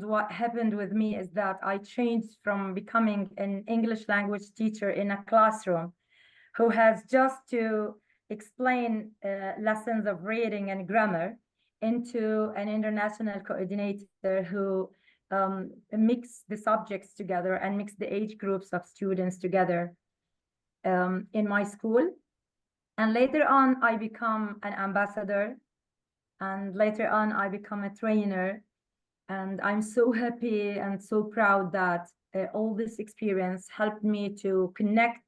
what happened with me is that I changed from becoming an English language teacher in a classroom who has just to explain lessons of reading and grammar into an international coordinator who mix the subjects together and mix the age groups of students together in my school. And later on, I become an ambassador. And later on, I become a trainer. And I'm so happy and so proud that all this experience helped me to connect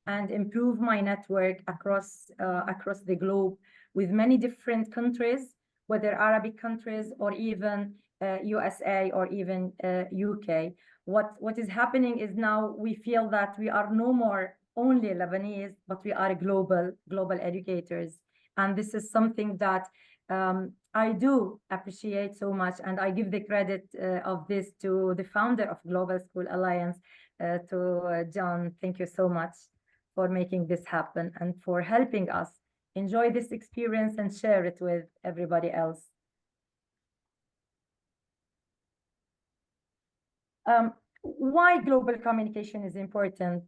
and improve my network across the globe with many different countries, whether Arabic countries or even USA or even UK. What is happening is now we feel that we are no more only Lebanese, but we are global educators. And this is something that I do appreciate so much, and I give the credit of this to the founder of Global School Alliance, to John. Thank you so much for making this happen and for helping us enjoy this experience and share it with everybody else. Why global communication is important?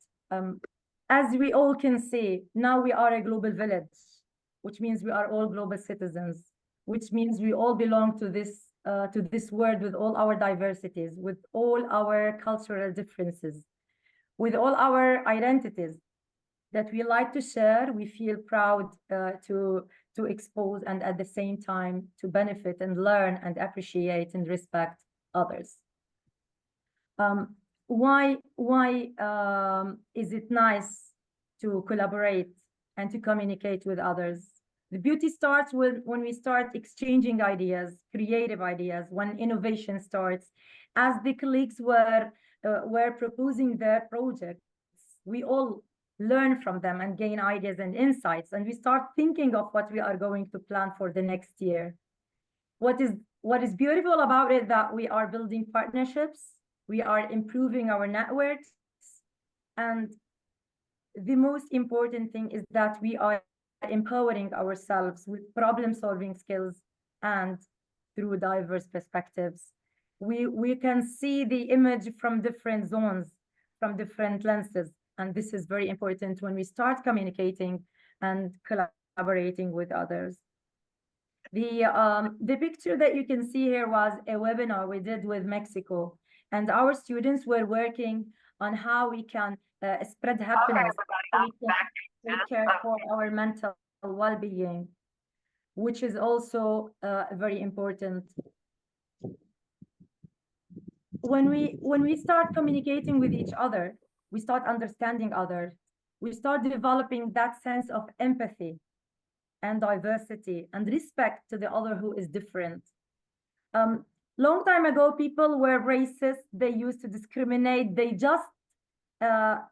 As we all can see, now we are a global village, which means we are all global citizens, which means we all belong to this world with all our diversities, with all our cultural differences, with all our identities that we like to share. We feel proud to expose, and at the same time to benefit and learn and appreciate and respect others. Why is it nice to collaborate and to communicate with others? The beauty starts when we start exchanging ideas, creative ideas, when innovation starts. As the colleagues were proposing their projects, we all learn from them and gain ideas and insights, and we start thinking of what we are going to plan for the next year. What is beautiful about it, that we are building partnerships, we are improving our networks, and the most important thing is that we are empowering ourselves with problem-solving skills and through diverse perspectives. We can see the image from different zones, from different lenses, and this is very important when we start communicating and collaborating with others. The picture that you can see here was a webinar we did with Mexico, and our students were working on how we can spread happiness, how we can take care for our mental well-being, which is also very important. When we start communicating with each other, we start understanding others, we start developing that sense of empathy and diversity and respect to the other who is different. Long time ago, people were racist. They used to discriminate. They just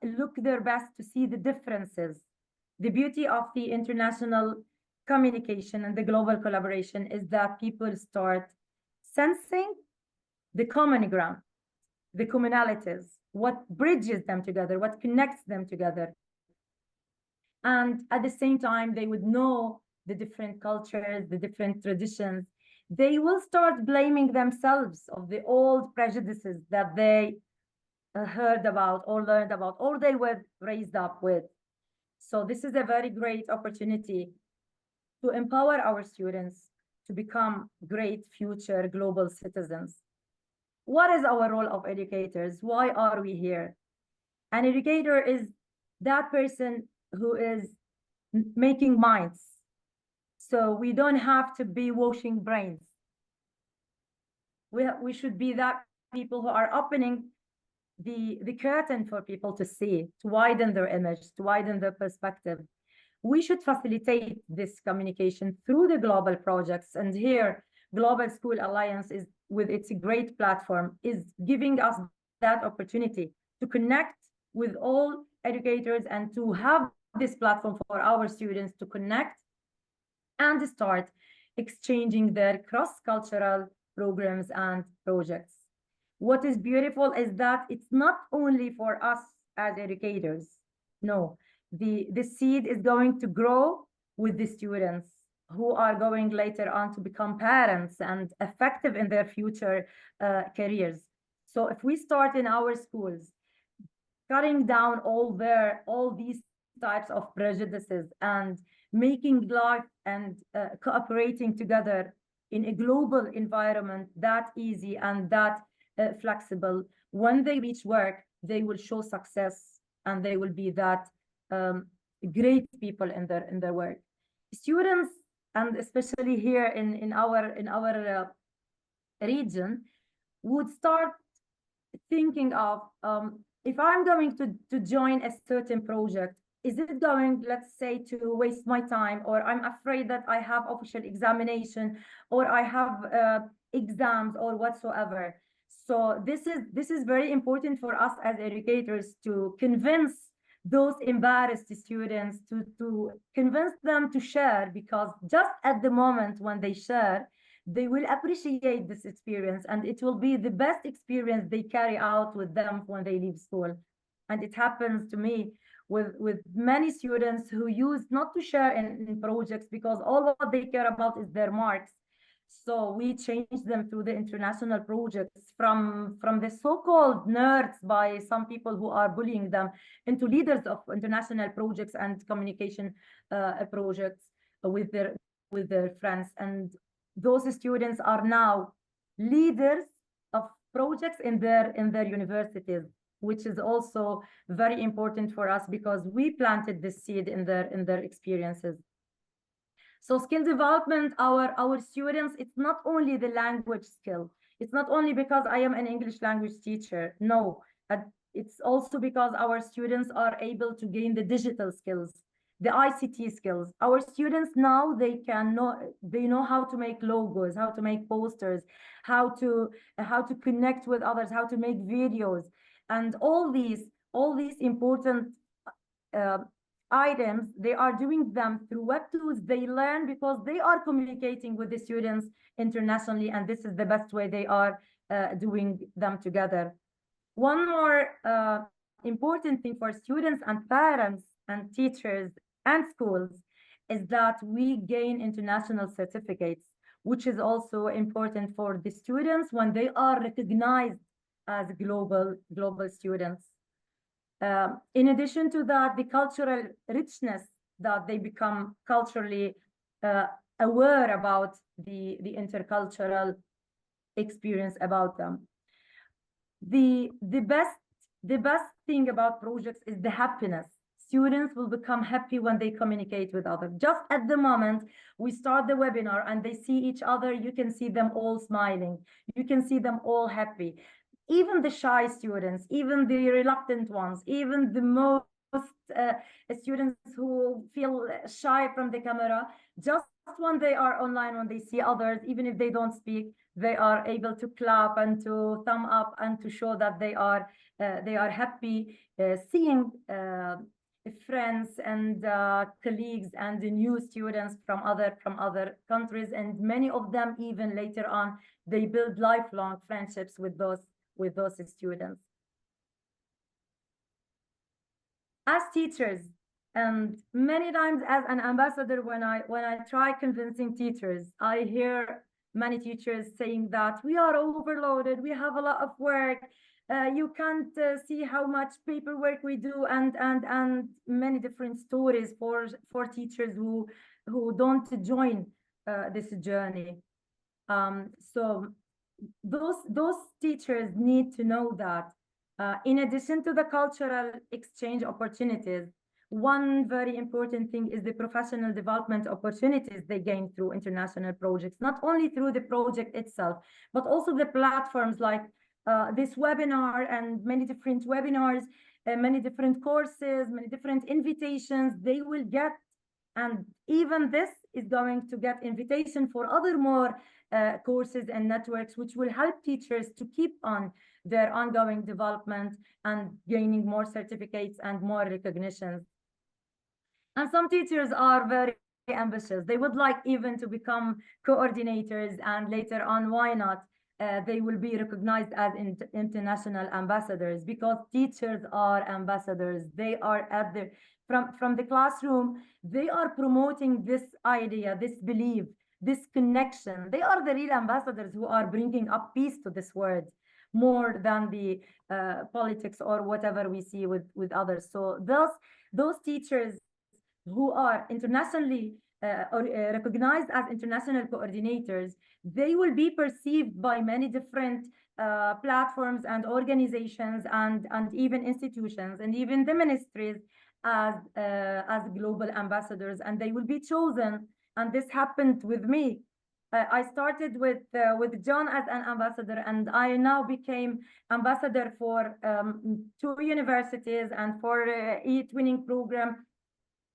look their best to see the differences. The beauty of the international communication and the global collaboration is that people start sensing the common ground, the commonalities, what bridges them together, what connects them together. And at the same time, they would know the different cultures, the different traditions. They will start blaming themselves of the old prejudices that they heard about or learned about, or they were raised up with. So this is a very great opportunity to empower our students to become great future global citizens. What is our role of educators? Why are we here? An educator is that person who is making minds. So we don't have to be washing brains. We should be that people who are opening the curtain for people to see, to widen their image, to widen their perspective. We should facilitate this communication through the global projects. And here Global School Alliance is, with its great platform, is giving us that opportunity to connect with all educators and to have this platform for our students to connect and start exchanging their cross-cultural programs and projects. What is beautiful is that it's not only for us as educators. No, the seed is going to grow with the students who are going later on to become parents and effective in their future careers. So if we start in our schools, cutting down all these types of prejudices and making life and cooperating together in a global environment that easy and that flexible, when they reach work, they will show success and they will be that great people in their work. Students, and especially here in our region, would start thinking of if I'm going to join a certain project, is it going, let's say, to waste my time, or I'm afraid that I have official examination, or I have exams or whatsoever. So this is very important for us as educators to convince those embarrassed students, to convince them to share, because just at the moment when they share, they will appreciate this experience and it will be the best experience they carry out with them when they leave school. And it happens to me with many students who used not to share in projects because all what they care about is their marks. So we changed them through the international projects from the so-called nerds by some people who are bullying them into leaders of international projects and communication projects with their friends. And those students are now leaders of projects in their universities, which is also very important for us because we planted this seed in their experiences. So skill development, our students, it's not only the language skill. It's not only because I am an English language teacher. No, it's also because our students are able to gain the digital skills, the ICT skills. Our students now, they know how to make logos, how to make posters, how to connect with others, how to make videos, and all these important items, they are doing them through web tools. They learn because they are communicating with the students internationally, and this is the best way they are doing them together. One more important thing for students and parents and teachers and schools is that we gain international certificates, which is also important for the students when they are recognized as global students. In addition to that, the cultural richness, that they become culturally aware about the intercultural experience about them. The best thing about projects is the happiness. Students will become happy when they communicate with others. Just at the moment we start the webinar and they see each other, you can see them all smiling. You can see them all happy. Even the shy students, even the reluctant ones, even the most students who feel shy from the camera, just when they are online, when they see others, even if they don't speak, they are able to clap and to thumb up and to show that they are happy seeing friends and colleagues and the new students from other countries, and many of them even later on they build lifelong friendships with those students. As teachers, and many times as an ambassador, when I try convincing teachers, I hear many teachers saying that we are overloaded, we have a lot of work, you can't see how much paperwork we do, and many different stories for teachers who don't join this journey. So those teachers need to know that in addition to the cultural exchange opportunities, one very important thing is the professional development opportunities they gain through international projects, not only through the project itself, but also the platforms like this webinar and many different webinars, many different courses, many different invitations they will get. And even this is going to get invitation for other more courses and networks, which will help teachers to keep on their ongoing development and gaining more certificates and more recognitions. And some teachers are very ambitious. They would like even to become coordinators, and later on, why not? They will be recognized as international ambassadors, because teachers are ambassadors. They are at the from the classroom. They are promoting this idea, this belief, this connection. They are the real ambassadors who are bringing up peace to this world, more than the politics or whatever we see with others. So those teachers who are internationally recognized as international coordinators, they will be perceived by many different platforms and organizations and even institutions and even the ministries as global ambassadors, and they will be chosen. And this happened with me. I started with John as an ambassador, and I now became ambassador for 2 universities and for e-twinning program,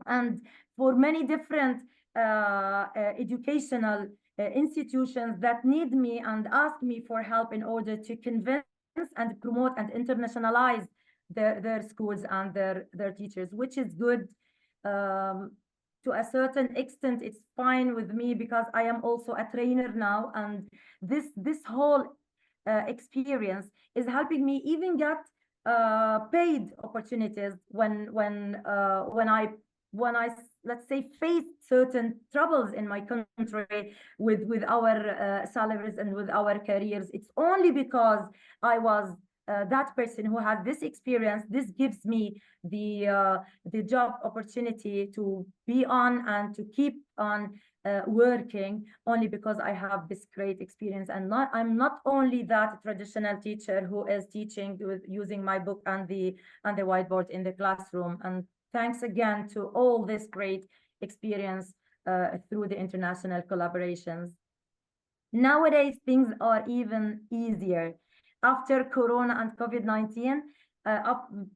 and for many different educational institutions that need me and ask me for help in order to convince and promote and internationalize their schools and their teachers, which is good. To a certain extent, it's fine with me because I am also a trainer now, and this whole experience is helping me even get paid opportunities when I, let's say, faced certain troubles in my country with our salaries and with our careers. It's only because I was that person who had this experience. This gives me the job opportunity to be on and to keep on working, only because I have this great experience. And I'm not only that traditional teacher who is teaching with using my book and the whiteboard in the classroom. And thanks again to all this great experience through the international collaborations. Nowadays, things are even easier. After Corona and COVID-19,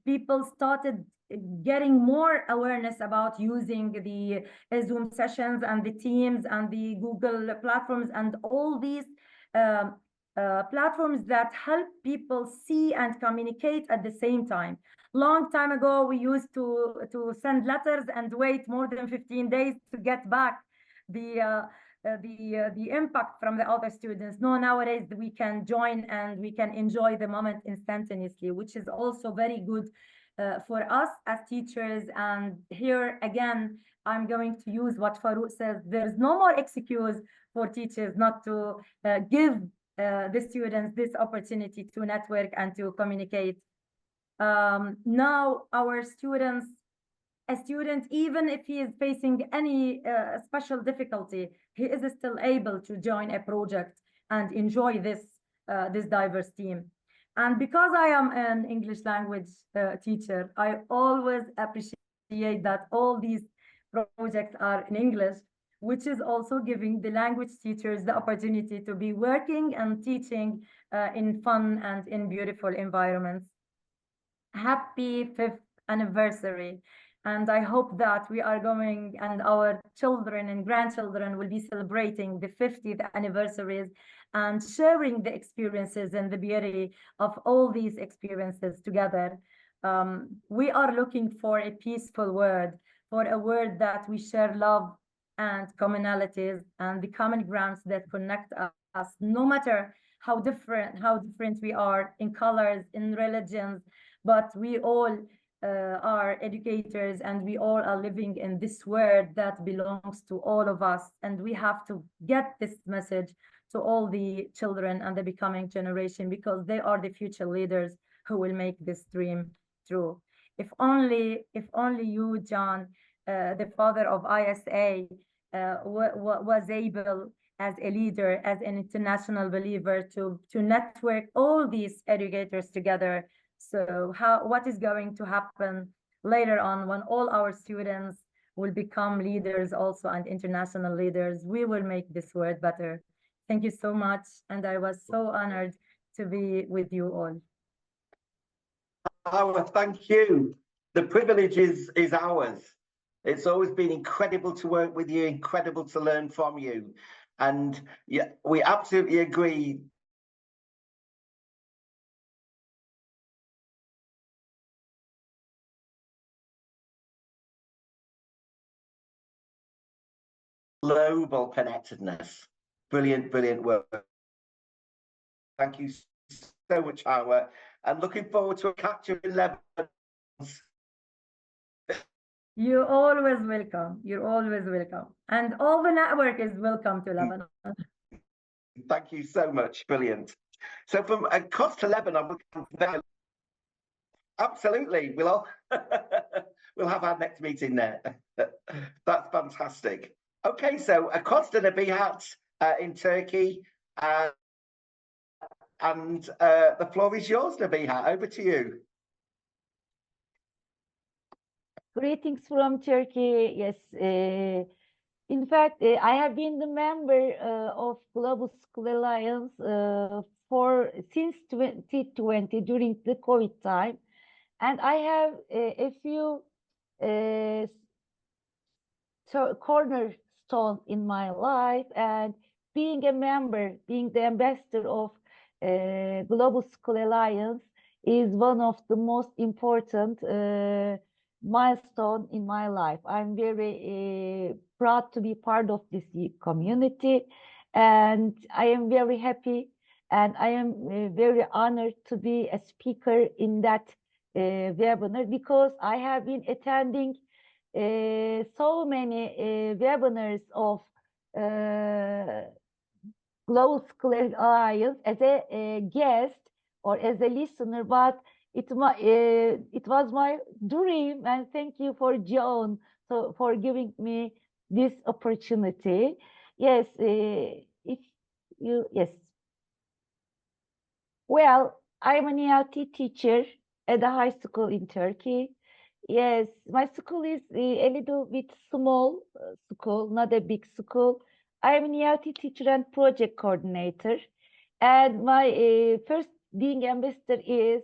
people started getting more awareness about using the Zoom sessions and the Teams and the Google platforms and all these platforms that help people see and communicate at the same time. Long time ago, we used to send letters and wait more than 15 days to get back the impact from the other students. No, nowadays we can join and we can enjoy the moment instantaneously, which is also very good for us as teachers. And here again, I'm going to use what Farouk says. There's no more excuse for teachers not to give the students this opportunity to network and to communicate. Now our students, a student, even if he is facing any special difficulty, he is still able to join a project and enjoy this diverse team. And because I am an English language teacher, I always appreciate that all these projects are in English, which is also giving the language teachers the opportunity to be working and teaching in fun and in beautiful environments. Happy 5th anniversary. And I hope that we are going, and our children and grandchildren will be celebrating the 50th anniversaries and sharing the experiences and the beauty of all these experiences together. We are looking for a peaceful world, for a world that we share love and commonalities and the common grounds that connect us, no matter how different we are in colors, in religions, but we all are educators, and we all are living in this world that belongs to all of us. And we have to get this message to all the children and the becoming generation, because they are the future leaders who will make this dream true. If only you, John, the father of ISA, was able as a leader, as an international believer, to network all these educators together. So what is going to happen later on when all our students will become leaders also and international leaders? We will make this world better. Thank you so much. And I was so honored to be with you all. Oh, thank you. The privilege is ours. It's always been incredible to work with you, incredible to learn from you. And yeah, we absolutely agree. Global connectedness. Brilliant, brilliant work. Thank you so much, Howard. And looking forward to a catch-up in Lebanon. You're always welcome. You're always welcome. And all the network is welcome to Lebanon. Thank you so much. Brilliant. So from across to Lebanon, absolutely, we'll all we'll have our next meeting there. That's fantastic. Okay, so across to Nabihat in Turkey, and the floor is yours, Nabihat. Over to you. Greetings from Turkey. Yes, in fact, I have been the member of Global School Alliance since 2020 during the COVID time, and I have a few cornerstones in my life. And being a member, being the ambassador of Global School Alliance is one of the most important milestone in my life. I'm very proud to be part of this community, and I am very happy, and I am very honored to be a speaker in that webinar, because I have been attending so many webinars of Global School Alliance as a guest or as a listener, but it was my dream, and thank you for John for giving me this opportunity. Yes, if you yes. Well, I'm an ELT teacher at a high school in Turkey. Yes, my school is a little bit small school, not a big school. I'm an ELT teacher and project coordinator. And my first being ambassador is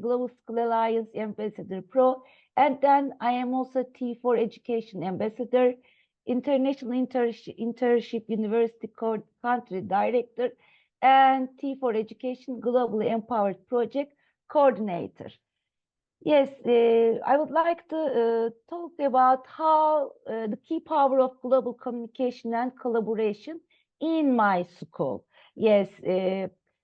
Global School Alliance Ambassador Pro. And then I am also T4 Education Ambassador, International Internship University Country Director, and T4 Education Globally Empowered Project Coordinator. Yes, I would like to talk about how the key power of global communication and collaboration in my school. Yes,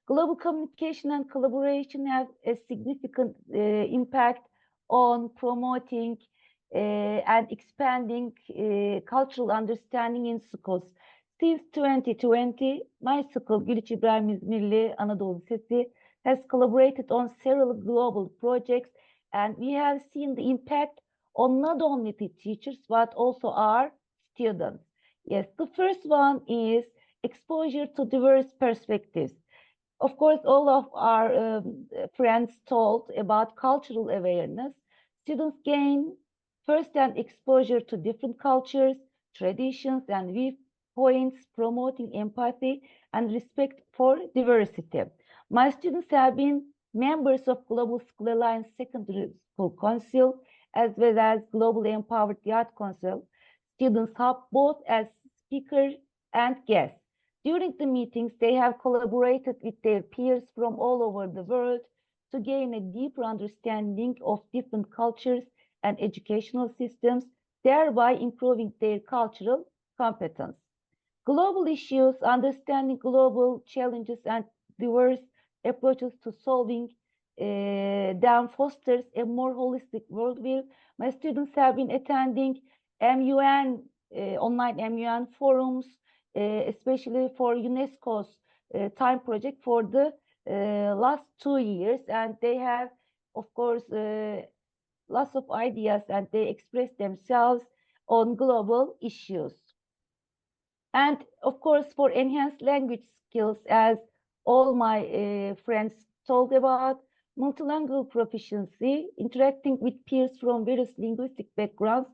global communication and collaboration have a significant impact on promoting and expanding cultural understanding in schools. Since 2020, my school, Gülüç İbrahim İzmirli Anadolu Lisesi, has collaborated on several global projects, and we have seen the impact on not only the teachers, but also our students. Yes, the first one is exposure to diverse perspectives. Of course, all of our friends told about cultural awareness. Students gain first-hand exposure to different cultures, traditions, and viewpoints, promoting empathy and respect for diversity. My students have been members of Global School Alliance Secondary School Council, as well as Global Empowered Youth Council. Students help both as speakers and guests. During the meetings, they have collaborated with their peers from all over the world to gain a deeper understanding of different cultures and educational systems, thereby improving their cultural competence. Global issues, understanding global challenges and diverse approaches to solving them fosters a more holistic worldview. My students have been attending MUN, online MUN forums, especially for UNESCO's time project for the last 2 years, and they have, of course, lots of ideas, and they express themselves on global issues. And of course, for enhanced language skills, as all my friends talked about, multilingual proficiency, interacting with peers from various linguistic backgrounds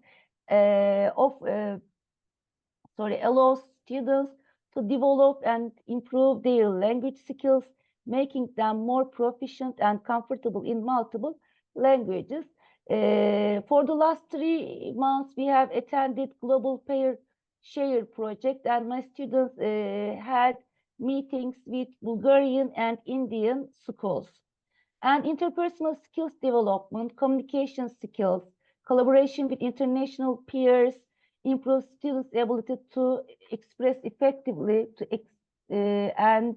allows students to develop and improve their language skills, making them more proficient and comfortable in multiple languages. For the last 3 months, we have attended global pair shared project, and my students had meetings with Bulgarian and Indian schools. And interpersonal skills development, communication skills, collaboration with international peers, improve students' ability to express effectively and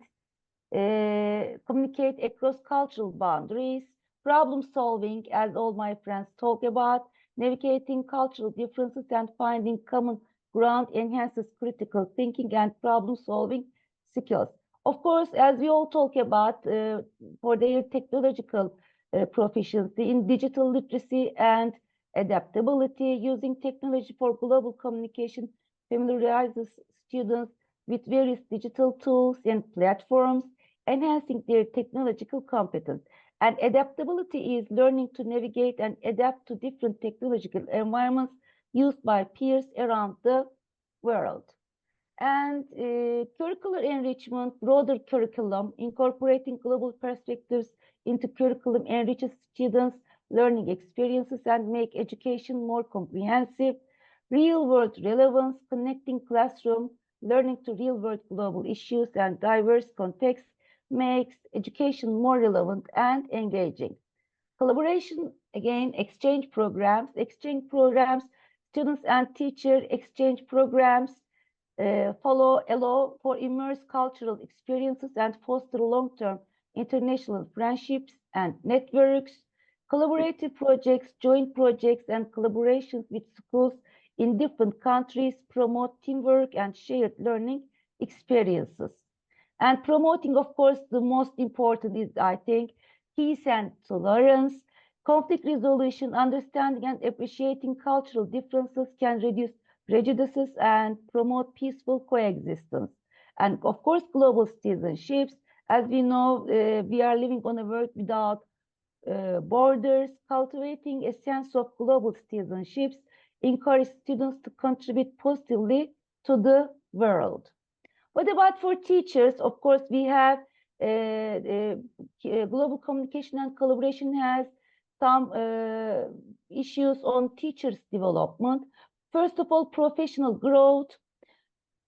communicate across cultural boundaries, problem solving, as all my friends talk about, navigating cultural differences and finding common ground enhances critical thinking and problem solving skills. Of course, as we all talk about, for their technological proficiency in digital literacy and adaptability, using technology for global communication familiarizes students with various digital tools and platforms, enhancing their technological competence. And adaptability is learning to navigate and adapt to different technological environments used by peers around the world. And curricular enrichment, broader curriculum, incorporating global perspectives into curriculum enriches students' learning experiences and make education more comprehensive. Real-world relevance, connecting classroom learning to real-world global issues and diverse contexts makes education more relevant and engaging. Collaboration, again, exchange programs, students and teacher exchange programs allow for immersive cultural experiences and foster long-term international friendships and networks. Collaborative projects, joint projects, and collaborations with schools in different countries promote teamwork and shared learning experiences. And promoting, of course, the most important is, I think, peace and tolerance. Conflict resolution, understanding and appreciating cultural differences can reduce prejudices and promote peaceful coexistence. And of course, global citizenships. As we know, we are living on a world without borders. Cultivating a sense of global citizenships encourage students to contribute positively to the world. What about for teachers? Of course, we have global communication and collaboration has some issues on teachers' development. First of all, professional growth.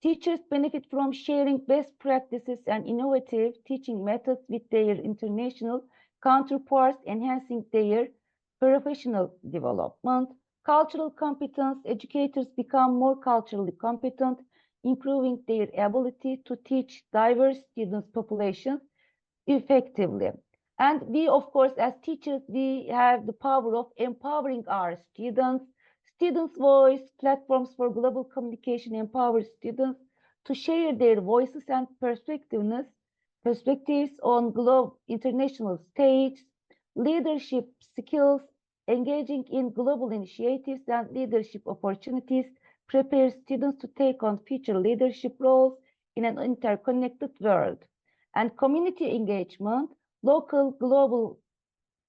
Teachers benefit from sharing best practices and innovative teaching methods with their international counterparts, enhancing their professional development. Cultural competence. Educators become more culturally competent, improving their ability to teach diverse student populations effectively. And we, of course, as teachers, we have the power of empowering our students. Students' voice platforms for global communication empower students to share their voices and perspectives on international stage. Leadership skills, engaging in global initiatives and leadership opportunities prepare students to take on future leadership roles in an interconnected world. And community engagement, local global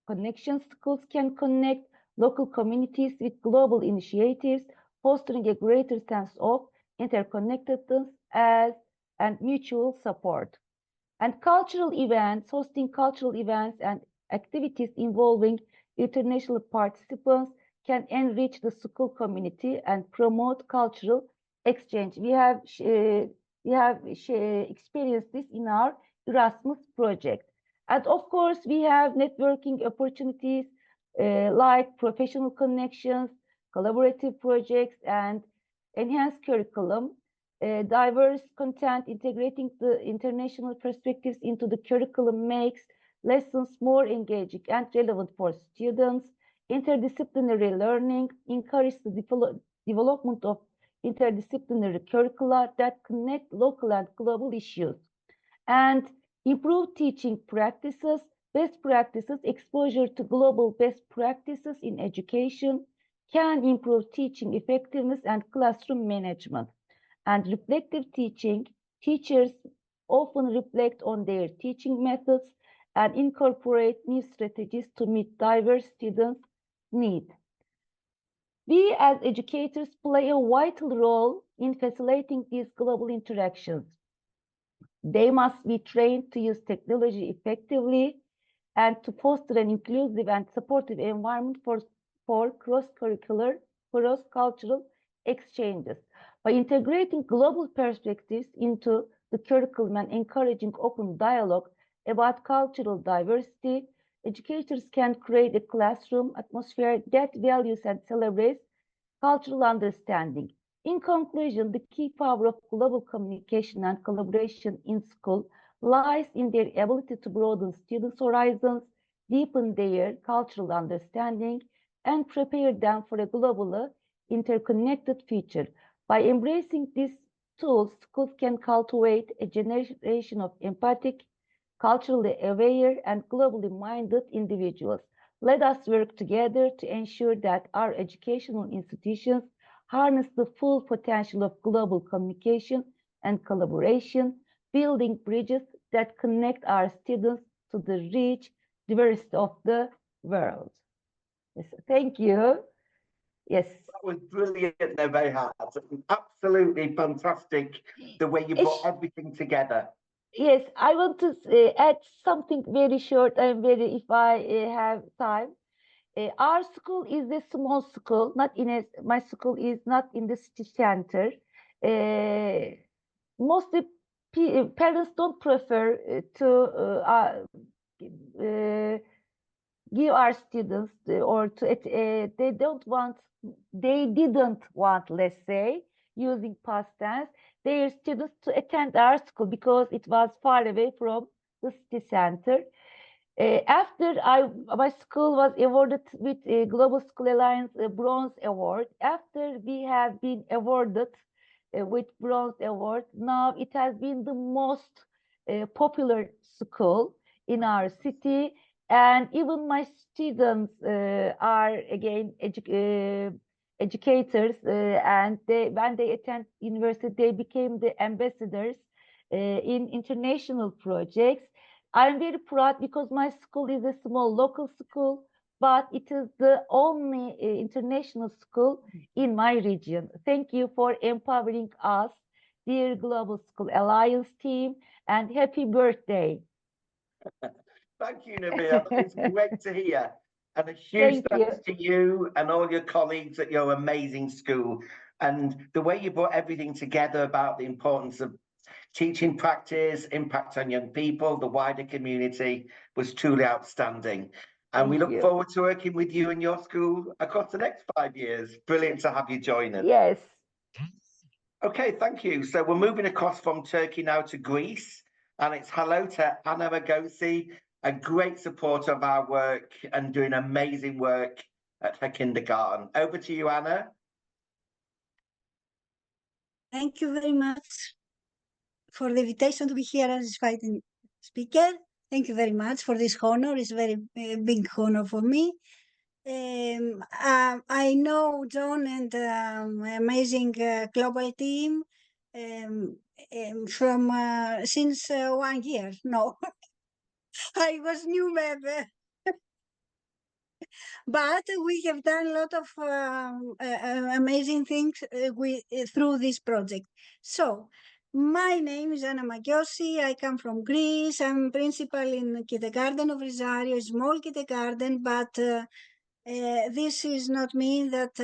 connections. Schools can connect local communities with global initiatives, fostering a greater sense of interconnectedness and mutual support. And cultural events, hosting cultural events and activities involving international participants can enrich the school community and promote cultural exchange. We have experienced this in our Erasmus project. And of course, we have networking opportunities like professional connections, collaborative projects, and enhanced curriculum. Diverse content integrating the international perspectives into the curriculum makes lessons more engaging and relevant for students. Interdisciplinary learning encourages the development of interdisciplinary curricula that connect local and global issues. And improve teaching practices, best practices, exposure to global best practices in education can improve teaching effectiveness and classroom management. And reflective teaching, teachers often reflect on their teaching methods and incorporate new strategies to meet diverse students' needs. We as educators play a vital role in facilitating these global interactions. They must be trained to use technology effectively and to foster an inclusive and supportive environment for cross-curricular, cross-cultural exchanges. By integrating global perspectives into the curriculum and encouraging open dialogue about cultural diversity, educators can create a classroom atmosphere that values and celebrates cultural understanding. In conclusion, the key power of global communication and collaboration in school lies in their ability to broaden students' horizons, deepen their cultural understanding, and prepare them for a globally interconnected future. By embracing these tools, schools can cultivate a generation of empathic, culturally aware, and globally minded individuals. Let us work together to ensure that our educational institutions harness the full potential of global communication and collaboration, building bridges that connect our students to the rich diversity of the world. Yes, thank you. Yes. That was brilliant, Nebahat. Absolutely fantastic the way you brought everything together. Yes, I want to add something very short and very, if I have time. Our school is a small school, my school is not in the city center. Mostly parents don't prefer to give our students or to they didn't want, let's say, using past tense, their students to attend our school because it was far away from the city center. After my school was awarded with a Global School Alliance Bronze Award, after we have been awarded with Bronze Award, now it has been the most popular school in our city, and even my students are again educators, and when they attend university, they became the ambassadors in international projects. I'm very proud because my school is a small local school, but it is the only international school in my region. Thank you for empowering us, dear Global School Alliance team, and happy birthday. Thank you, Nabila. It's great to hear. And a huge thanks to you and all your colleagues at your amazing school. And the way you brought everything together about the importance of teaching practice, impact on young people, the wider community was truly outstanding. And we look forward to working with you and your school across the next 5 years. Brilliant to have you join us. Yes. Okay, thank you. So we're moving across from Turkey now to Greece. And it's hello to Anna Magosi, a great supporter of our work and doing amazing work at her kindergarten. Over to you, Anna. Thank you very much for the invitation to be here as a fighting speaker. Thank you very much for this honor. It's a very big honor for me. I know John and amazing global team from since 1 year. No, I was new member. But we have done a lot of amazing things through this project. So, my name is Anna Magiosi. I come from Greece. I'm principal in kindergarten of Rosario, a small kindergarten, but this is not mean that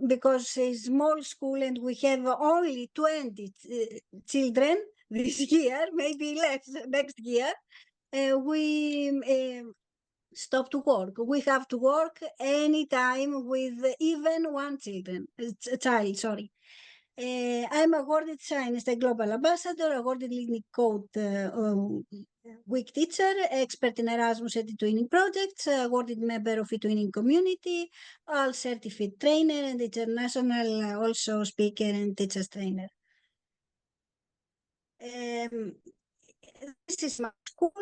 because it's a small school and we have only 20 children this year, maybe less next year, we stop to work. We have to work anytime with even one child, sorry. I'm awarded Science the Global Ambassador, awarded Leading Code Week Teacher, expert in Erasmus and twinning projects, awarded member of e-twinning community, all certified trainer and international also speaker and teachers trainer. This is my school.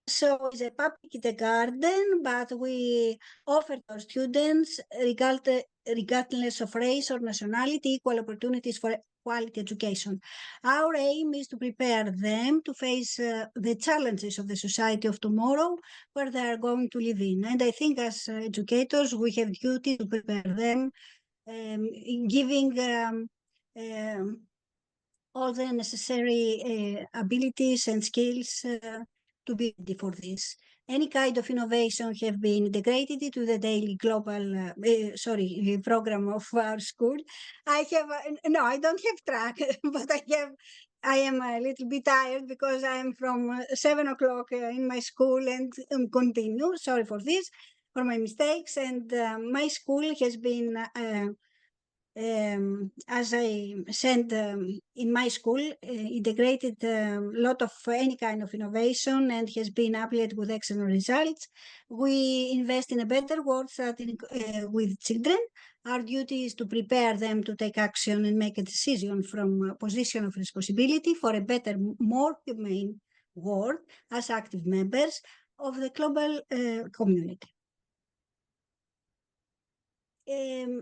So it's a public kindergarten, but we offer to our students, regardless of race or nationality, equal opportunities for quality education. Our aim is to prepare them to face the challenges of the society of tomorrow, where they are going to live in. And I think as educators, we have duty to prepare them, in giving all the necessary abilities and skills to be ready for this. any kind of innovation have been integrated into the daily global, program of our school. I have, no, I don't have track, but I am a little bit tired because I am from 7 o'clock in my school and continue. Sorry for this, for my mistakes. And my school has been, as I said, in my school, integrated a lot of any kind of innovation and has been applied with excellent results. We invest in a better world starting with children. Our duty is to prepare them to take action and make a decision from a position of responsibility for a better, more humane world as active members of the global community.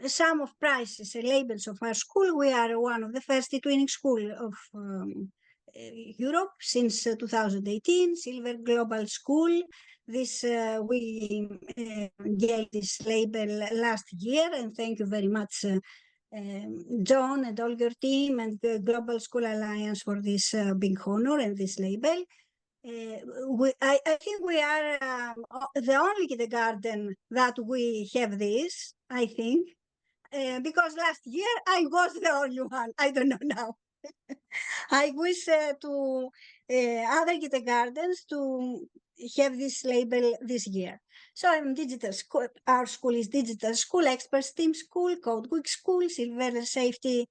Some of prizes and labels of our school. We are one of the first e-twinning school of Europe since 2018, Silver Global School. This we gave this label last year, and thank you very much, John and all your team and the Global School Alliance for this big honor and this label. I think we are the only kindergarten that we have this, I think, because last year I was the only one. I don't know now. I wish to other kindergartens to have this label this year. So I'm digital school. Our school is digital school, expert STEAM school, code quick school, silver safety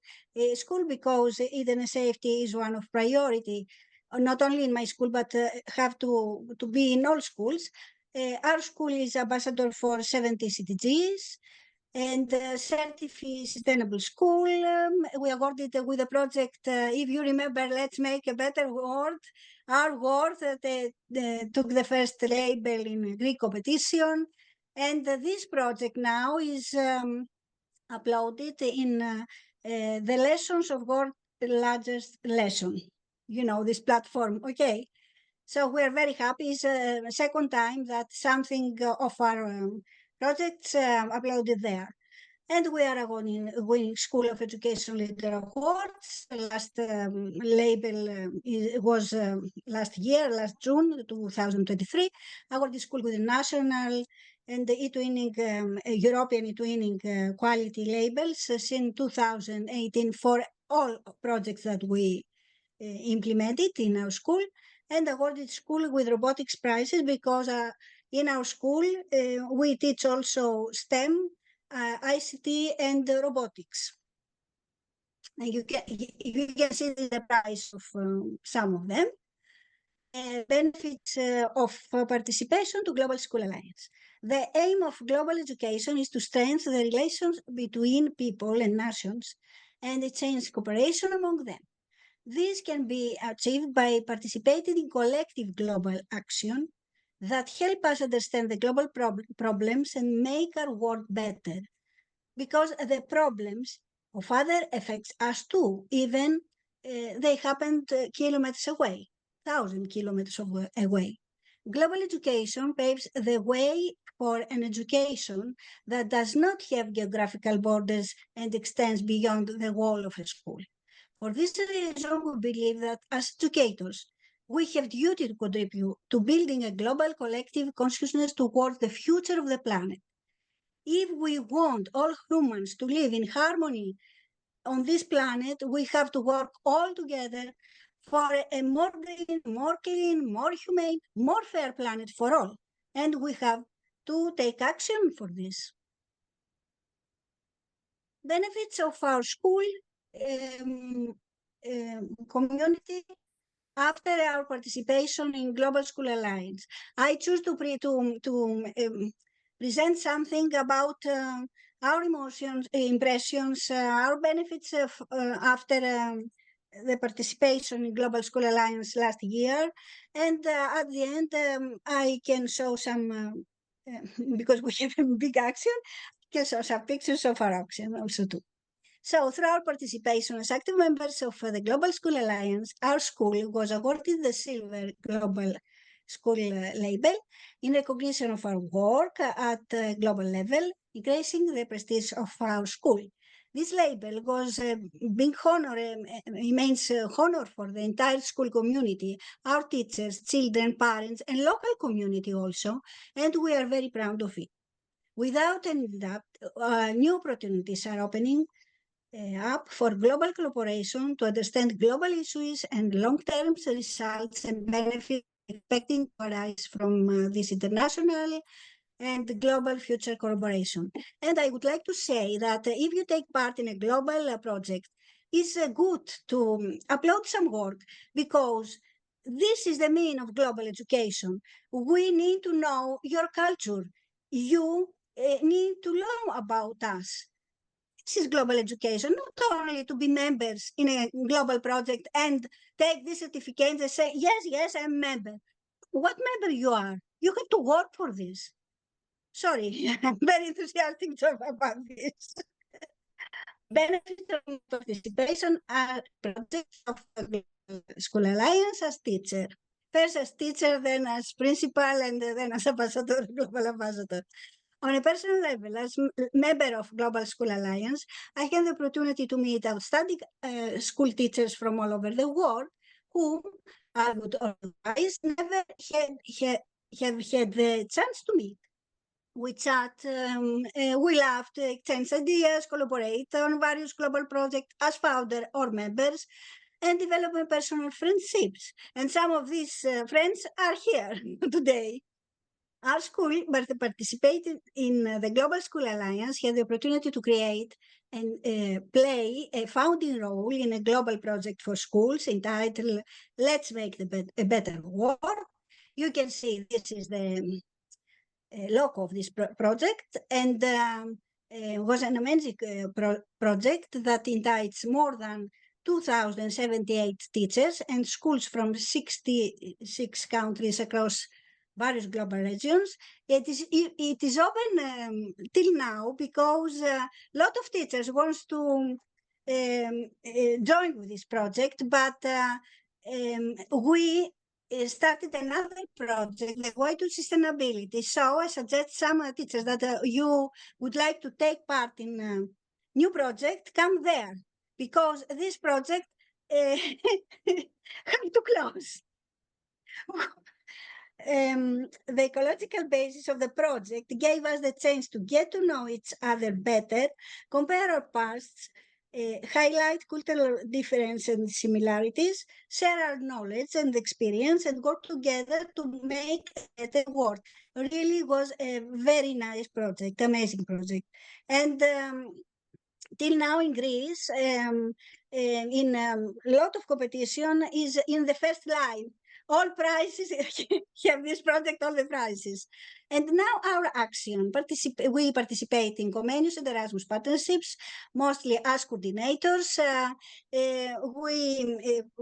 school, because internet safety is one of priority, not only in my school, but have to be in all schools. Our school is ambassador for 70 CDGs and certified sustainable school. We awarded with a project, if you remember, Let's Make a Better World. Our world took the first label in Greek competition. And this project now is uploaded in the lessons of world largest lesson, you know, this platform. Okay. So we're very happy. It's the second time that something of our projects uploaded there. And we are winning School of Education Leader Awards. Last label was last year, last June 2023. Awarded school with the national and the e-twinning, European e-twinning quality labels since 2018 for all projects that we implemented in our school, and awarded school with robotics prizes because in our school we teach also STEM, ICT, and robotics. And you can see the price of some of them. Benefits of participation to Global School Alliance. The aim of global education is to strengthen the relations between people and nations and change cooperation among them. This can be achieved by participating in collective global action that help us understand the global problems and make our world better, because the problems of other affects us too, even they happened kilometers away, 1,000 kilometers away. Global education paves the way for an education that does not have geographical borders and extends beyond the wall of a school. For this reason, we believe that as educators, we have duty to contribute to building a global collective consciousness towards the future of the planet. If we want all humans to live in harmony on this planet, we have to work all together for a more green, more clean, more humane, more fair planet for all. And we have to take action for this. Benefits of our school community after our participation in Global School Alliance. I choose to present something about our emotions, impressions, our benefits of, after the participation in Global School Alliance last year. And at the end, I can show some, because we have a big action, can show some pictures of our action also too. So through our participation as active members of the Global School Alliance, our school was awarded the Silver Global School label in recognition of our work at global level, increasing the prestige of our school. This label was a big honor, immense honor for the entire school community, our teachers, children, parents, and local community also, and we are very proud of it. Without any doubt, new opportunities are opening up for global cooperation to understand global issues and long-term results and benefits expecting to arise from this international and global future collaboration. And I would like to say that if you take part in a global project, it's good to upload some work, because this is the mean of global education. We need to know your culture. You need to know about us. This is global education, not only to be members in a global project and take this certificate and say, yes, I'm a member. What member you are? You have to work for this. Sorry, I'm very enthusiastic about this. Benefits of participation are projects of the School Alliance as teacher. First as teacher, then as principal, and then as ambassador, global ambassador. On a personal level, as member of Global School Alliance, I had the opportunity to meet outstanding school teachers from all over the world, whom I would otherwise never have had the chance to meet. We chat, we laughed, exchange ideas, collaborate on various global projects as founder or members, and develop personal friendships. And some of these friends are here today. Our school participated in the Global School Alliance, had the opportunity to create and play a founding role in a global project for schools entitled Let's Make a Better World. You can see this is the logo of this project, and was an amazing project that entices more than 2,078 teachers and schools from 66 countries across various global regions. It is open till now because a lot of teachers wants to join with this project, but we started another project, the way to sustainability. So I suggest some teachers that you would like to take part in a new project, come there, because this project have to close. The ecological basis of the project gave us the chance to get to know each other better, compare our pasts, highlight cultural differences and similarities, share our knowledge and experience, and work together to make a better world. Really was a very nice project, amazing project. And till now in Greece, in a lot of competition is in the first line. All prizes have this project, all the prizes. And now our action, we participate in Comenius and Erasmus partnerships, mostly as coordinators.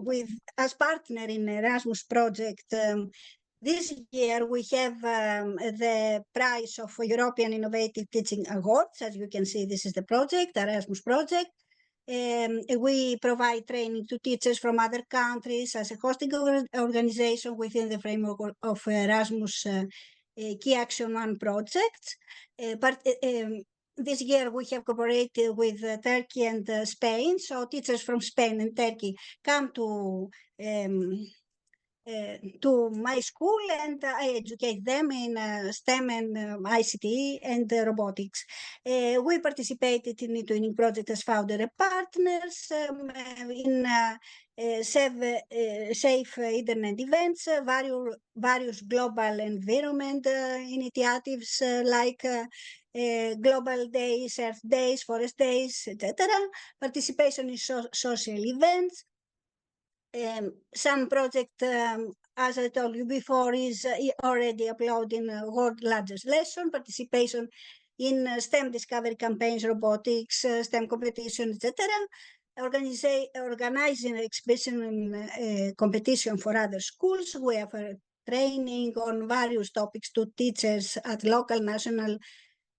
We, as partner in Erasmus project, this year we have the prize of European Innovative Teaching Awards. As you can see, this is the project, Erasmus project. We provide training to teachers from other countries as a hosting organization within the framework of Erasmus Key Action 1 project. This year we have cooperated with Turkey and Spain. So teachers from Spain and Turkey come to my school, and I educate them in STEM and ICT and robotics. We participated in the twinning project as founder partners in safe internet events, various global environment initiatives like Global Days, Earth Days, Forest Days, etc. Participation in social events. Some project, as I told you before, is already uploading world largest lesson, participation in STEM discovery campaigns, robotics, STEM competition, etc. Organizing exhibition and competition for other schools. We have training on various topics to teachers at local, national,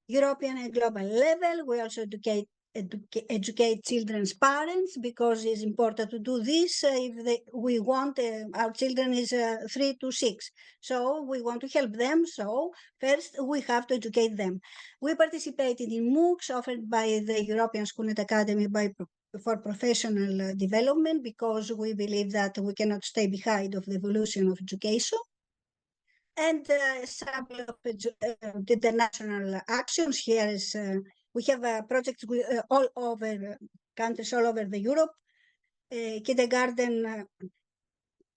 European and global level. We also educate educate children's parents, because it's important to do this if we want our children is 3 to 6. So we want to help them. So first we have to educate them. We participated in MOOCs offered by the European School and Academy for professional development, because we believe that we cannot stay behind of the evolution of education. And sample of the international actions here is we have projects all over countries all over the Europe. Kindergarten,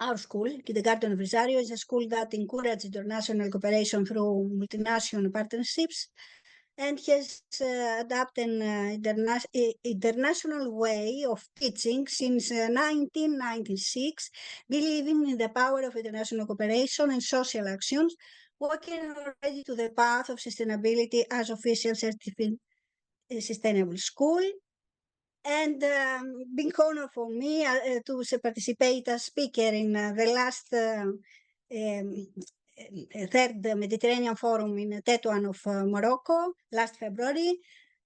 our school, Kindergarten of Rosario, is a school that encourages international cooperation through multinational partnerships, and has adopted an international way of teaching since 1996, believing in the power of international cooperation and social actions, working already to the path of sustainability as official certified sustainable school. And big honor for me to participate as speaker in the last third Mediterranean Forum in Tetuan of Morocco last February.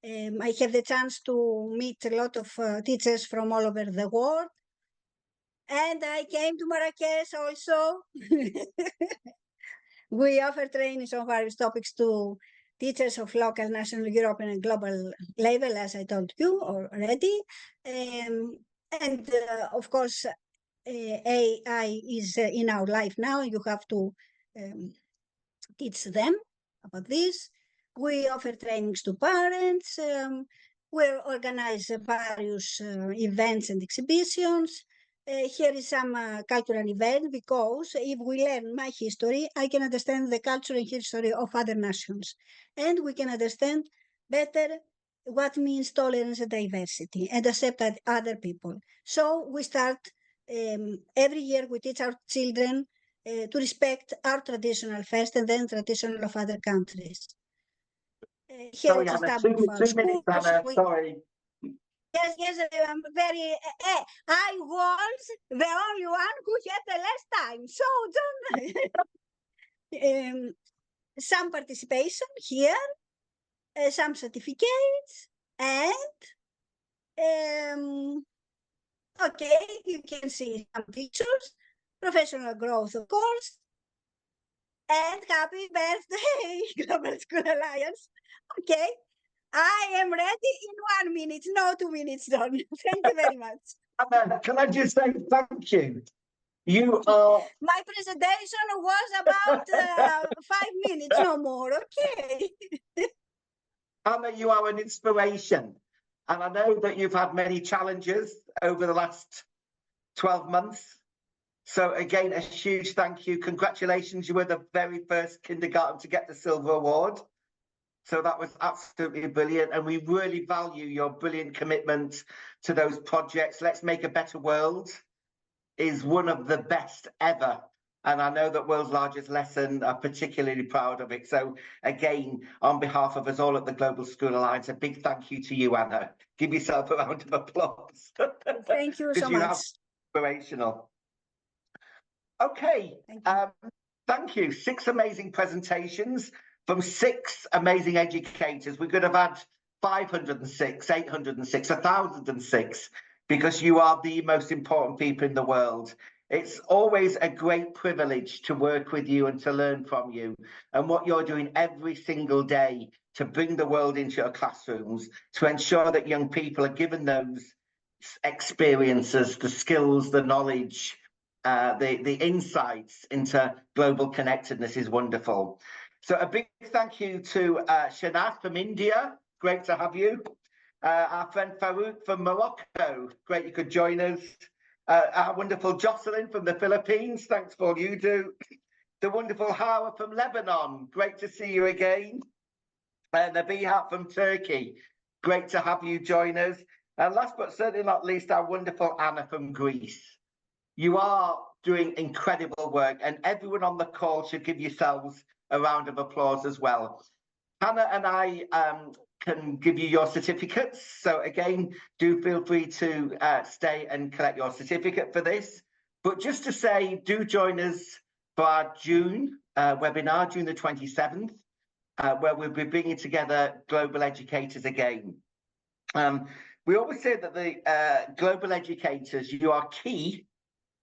I have the chance to meet a lot of teachers from all over the world. And I came to Marrakesh also. We offer trainings on various topics to teachers of local, national, European, and global level, as I told you already. And of course, AI is in our life now. You have to teach them about this. We offer trainings to parents. We organize various events and exhibitions. Here is some cultural event, because if we learn my history, I can understand the culture and history of other nations. And we can understand better what means tolerance and diversity and accept other people. So we start every year, we teach our children to respect our traditional first and then traditional of other countries. Here Sorry, is a Anna, tablet of our 2 minutes, schools. Anna, sorry. Yes, I'm very. I was the only one who had the less time, so don't. Some participation here, some certificates, and okay, you can see some pictures, professional growth, of course, and happy birthday, Global School Alliance. Okay. I am ready in 1 minute, no 2 minutes, Don. Thank you very much. Anna, can I just say thank you? You are... My presentation was about 5 minutes, no more, okay? Anna, you are an inspiration. And I know that you've had many challenges over the last 12 months. So again, a huge thank you. Congratulations. You were the very first kindergarten to get the Silver Award. So that was absolutely brilliant. And we really value your brilliant commitment to those projects. Let's Make a Better World is one of the best ever. And I know that World's Largest Lesson are particularly proud of it. So again, on behalf of us all at the Global School Alliance, a big thank you to you, Anna. Give yourself a round of applause. Thank you so much. Inspirational. Okay, thank you. 6 amazing presentations from 6 amazing educators. We could have had 506, 806, 1,006, because you are the most important people in the world. It's always a great privilege to work with you and to learn from you, and what you're doing every single day to bring the world into your classrooms, to ensure that young people are given those experiences, the skills, the knowledge, the insights into global connectedness is wonderful. So a big thank you to Shanaz from India. Great to have you. Our friend Farouk from Morocco. Great you could join us. Our wonderful Jocelyn from the Philippines. Thanks for all you do. The wonderful Hawa from Lebanon. Great to see you again. And Nabiha from Turkey. Great to have you join us. And last but certainly not least, our wonderful Anna from Greece. You are doing incredible work, and everyone on the call should give yourselves a round of applause as well. Hannah and I can give you your certificates. So again, do feel free to stay and collect your certificate for this. But just to say, do join us for our June webinar, June the 27th, where we'll be bringing together global educators again. We always say that the global educators, you are key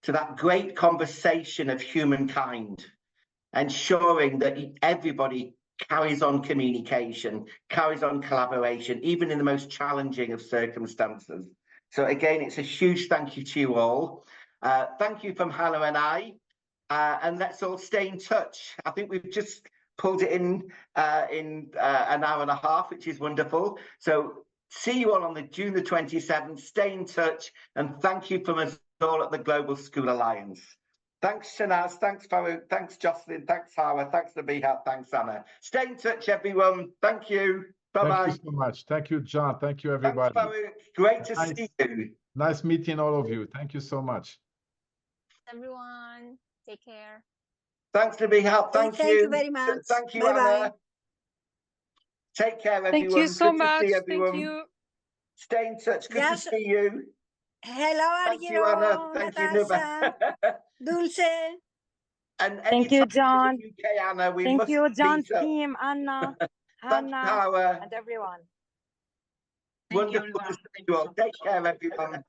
to that great conversation of humankind, ensuring that everybody carries on communication, carries on collaboration, even in the most challenging of circumstances. So again, it's a huge thank you to you all. Thank you from Hannah and I, and let's all stay in touch. I think we've just pulled it in an hour and a half, which is wonderful. So see you all on the June the 27th. Stay in touch, and thank you from us all at the Global School Alliance. Thanks, Shanaz. Thanks, Farouk. Thanks, Jocelyn. Thanks, Hawa. Thanks, Nabiha. Thanks, Anna. Stay in touch, everyone. Thank you. Bye-bye. Thank you so much. Thank you, John. Thank you, everybody. Thanks, Farouk. Great to see you. Nice meeting all of you. Thank you so much. Everyone, take care. Thanks, Nabiha. Thank you very much. Thank you, Bye-bye. Anna. Take care, everyone. Thank you so Good much. to see everyone. Thank you. Stay in touch. Good Yes. to see you. Hello, Thank you, Anna. Thank you, Natasha, Nuba. Dulce. And Thank you, anytime John. you're in the UK, Anna, we Thank must you, John's meet up. team, Anna, Thank you, Hannah, Howard. and everyone. Wonderful to see you all. Take care, everyone.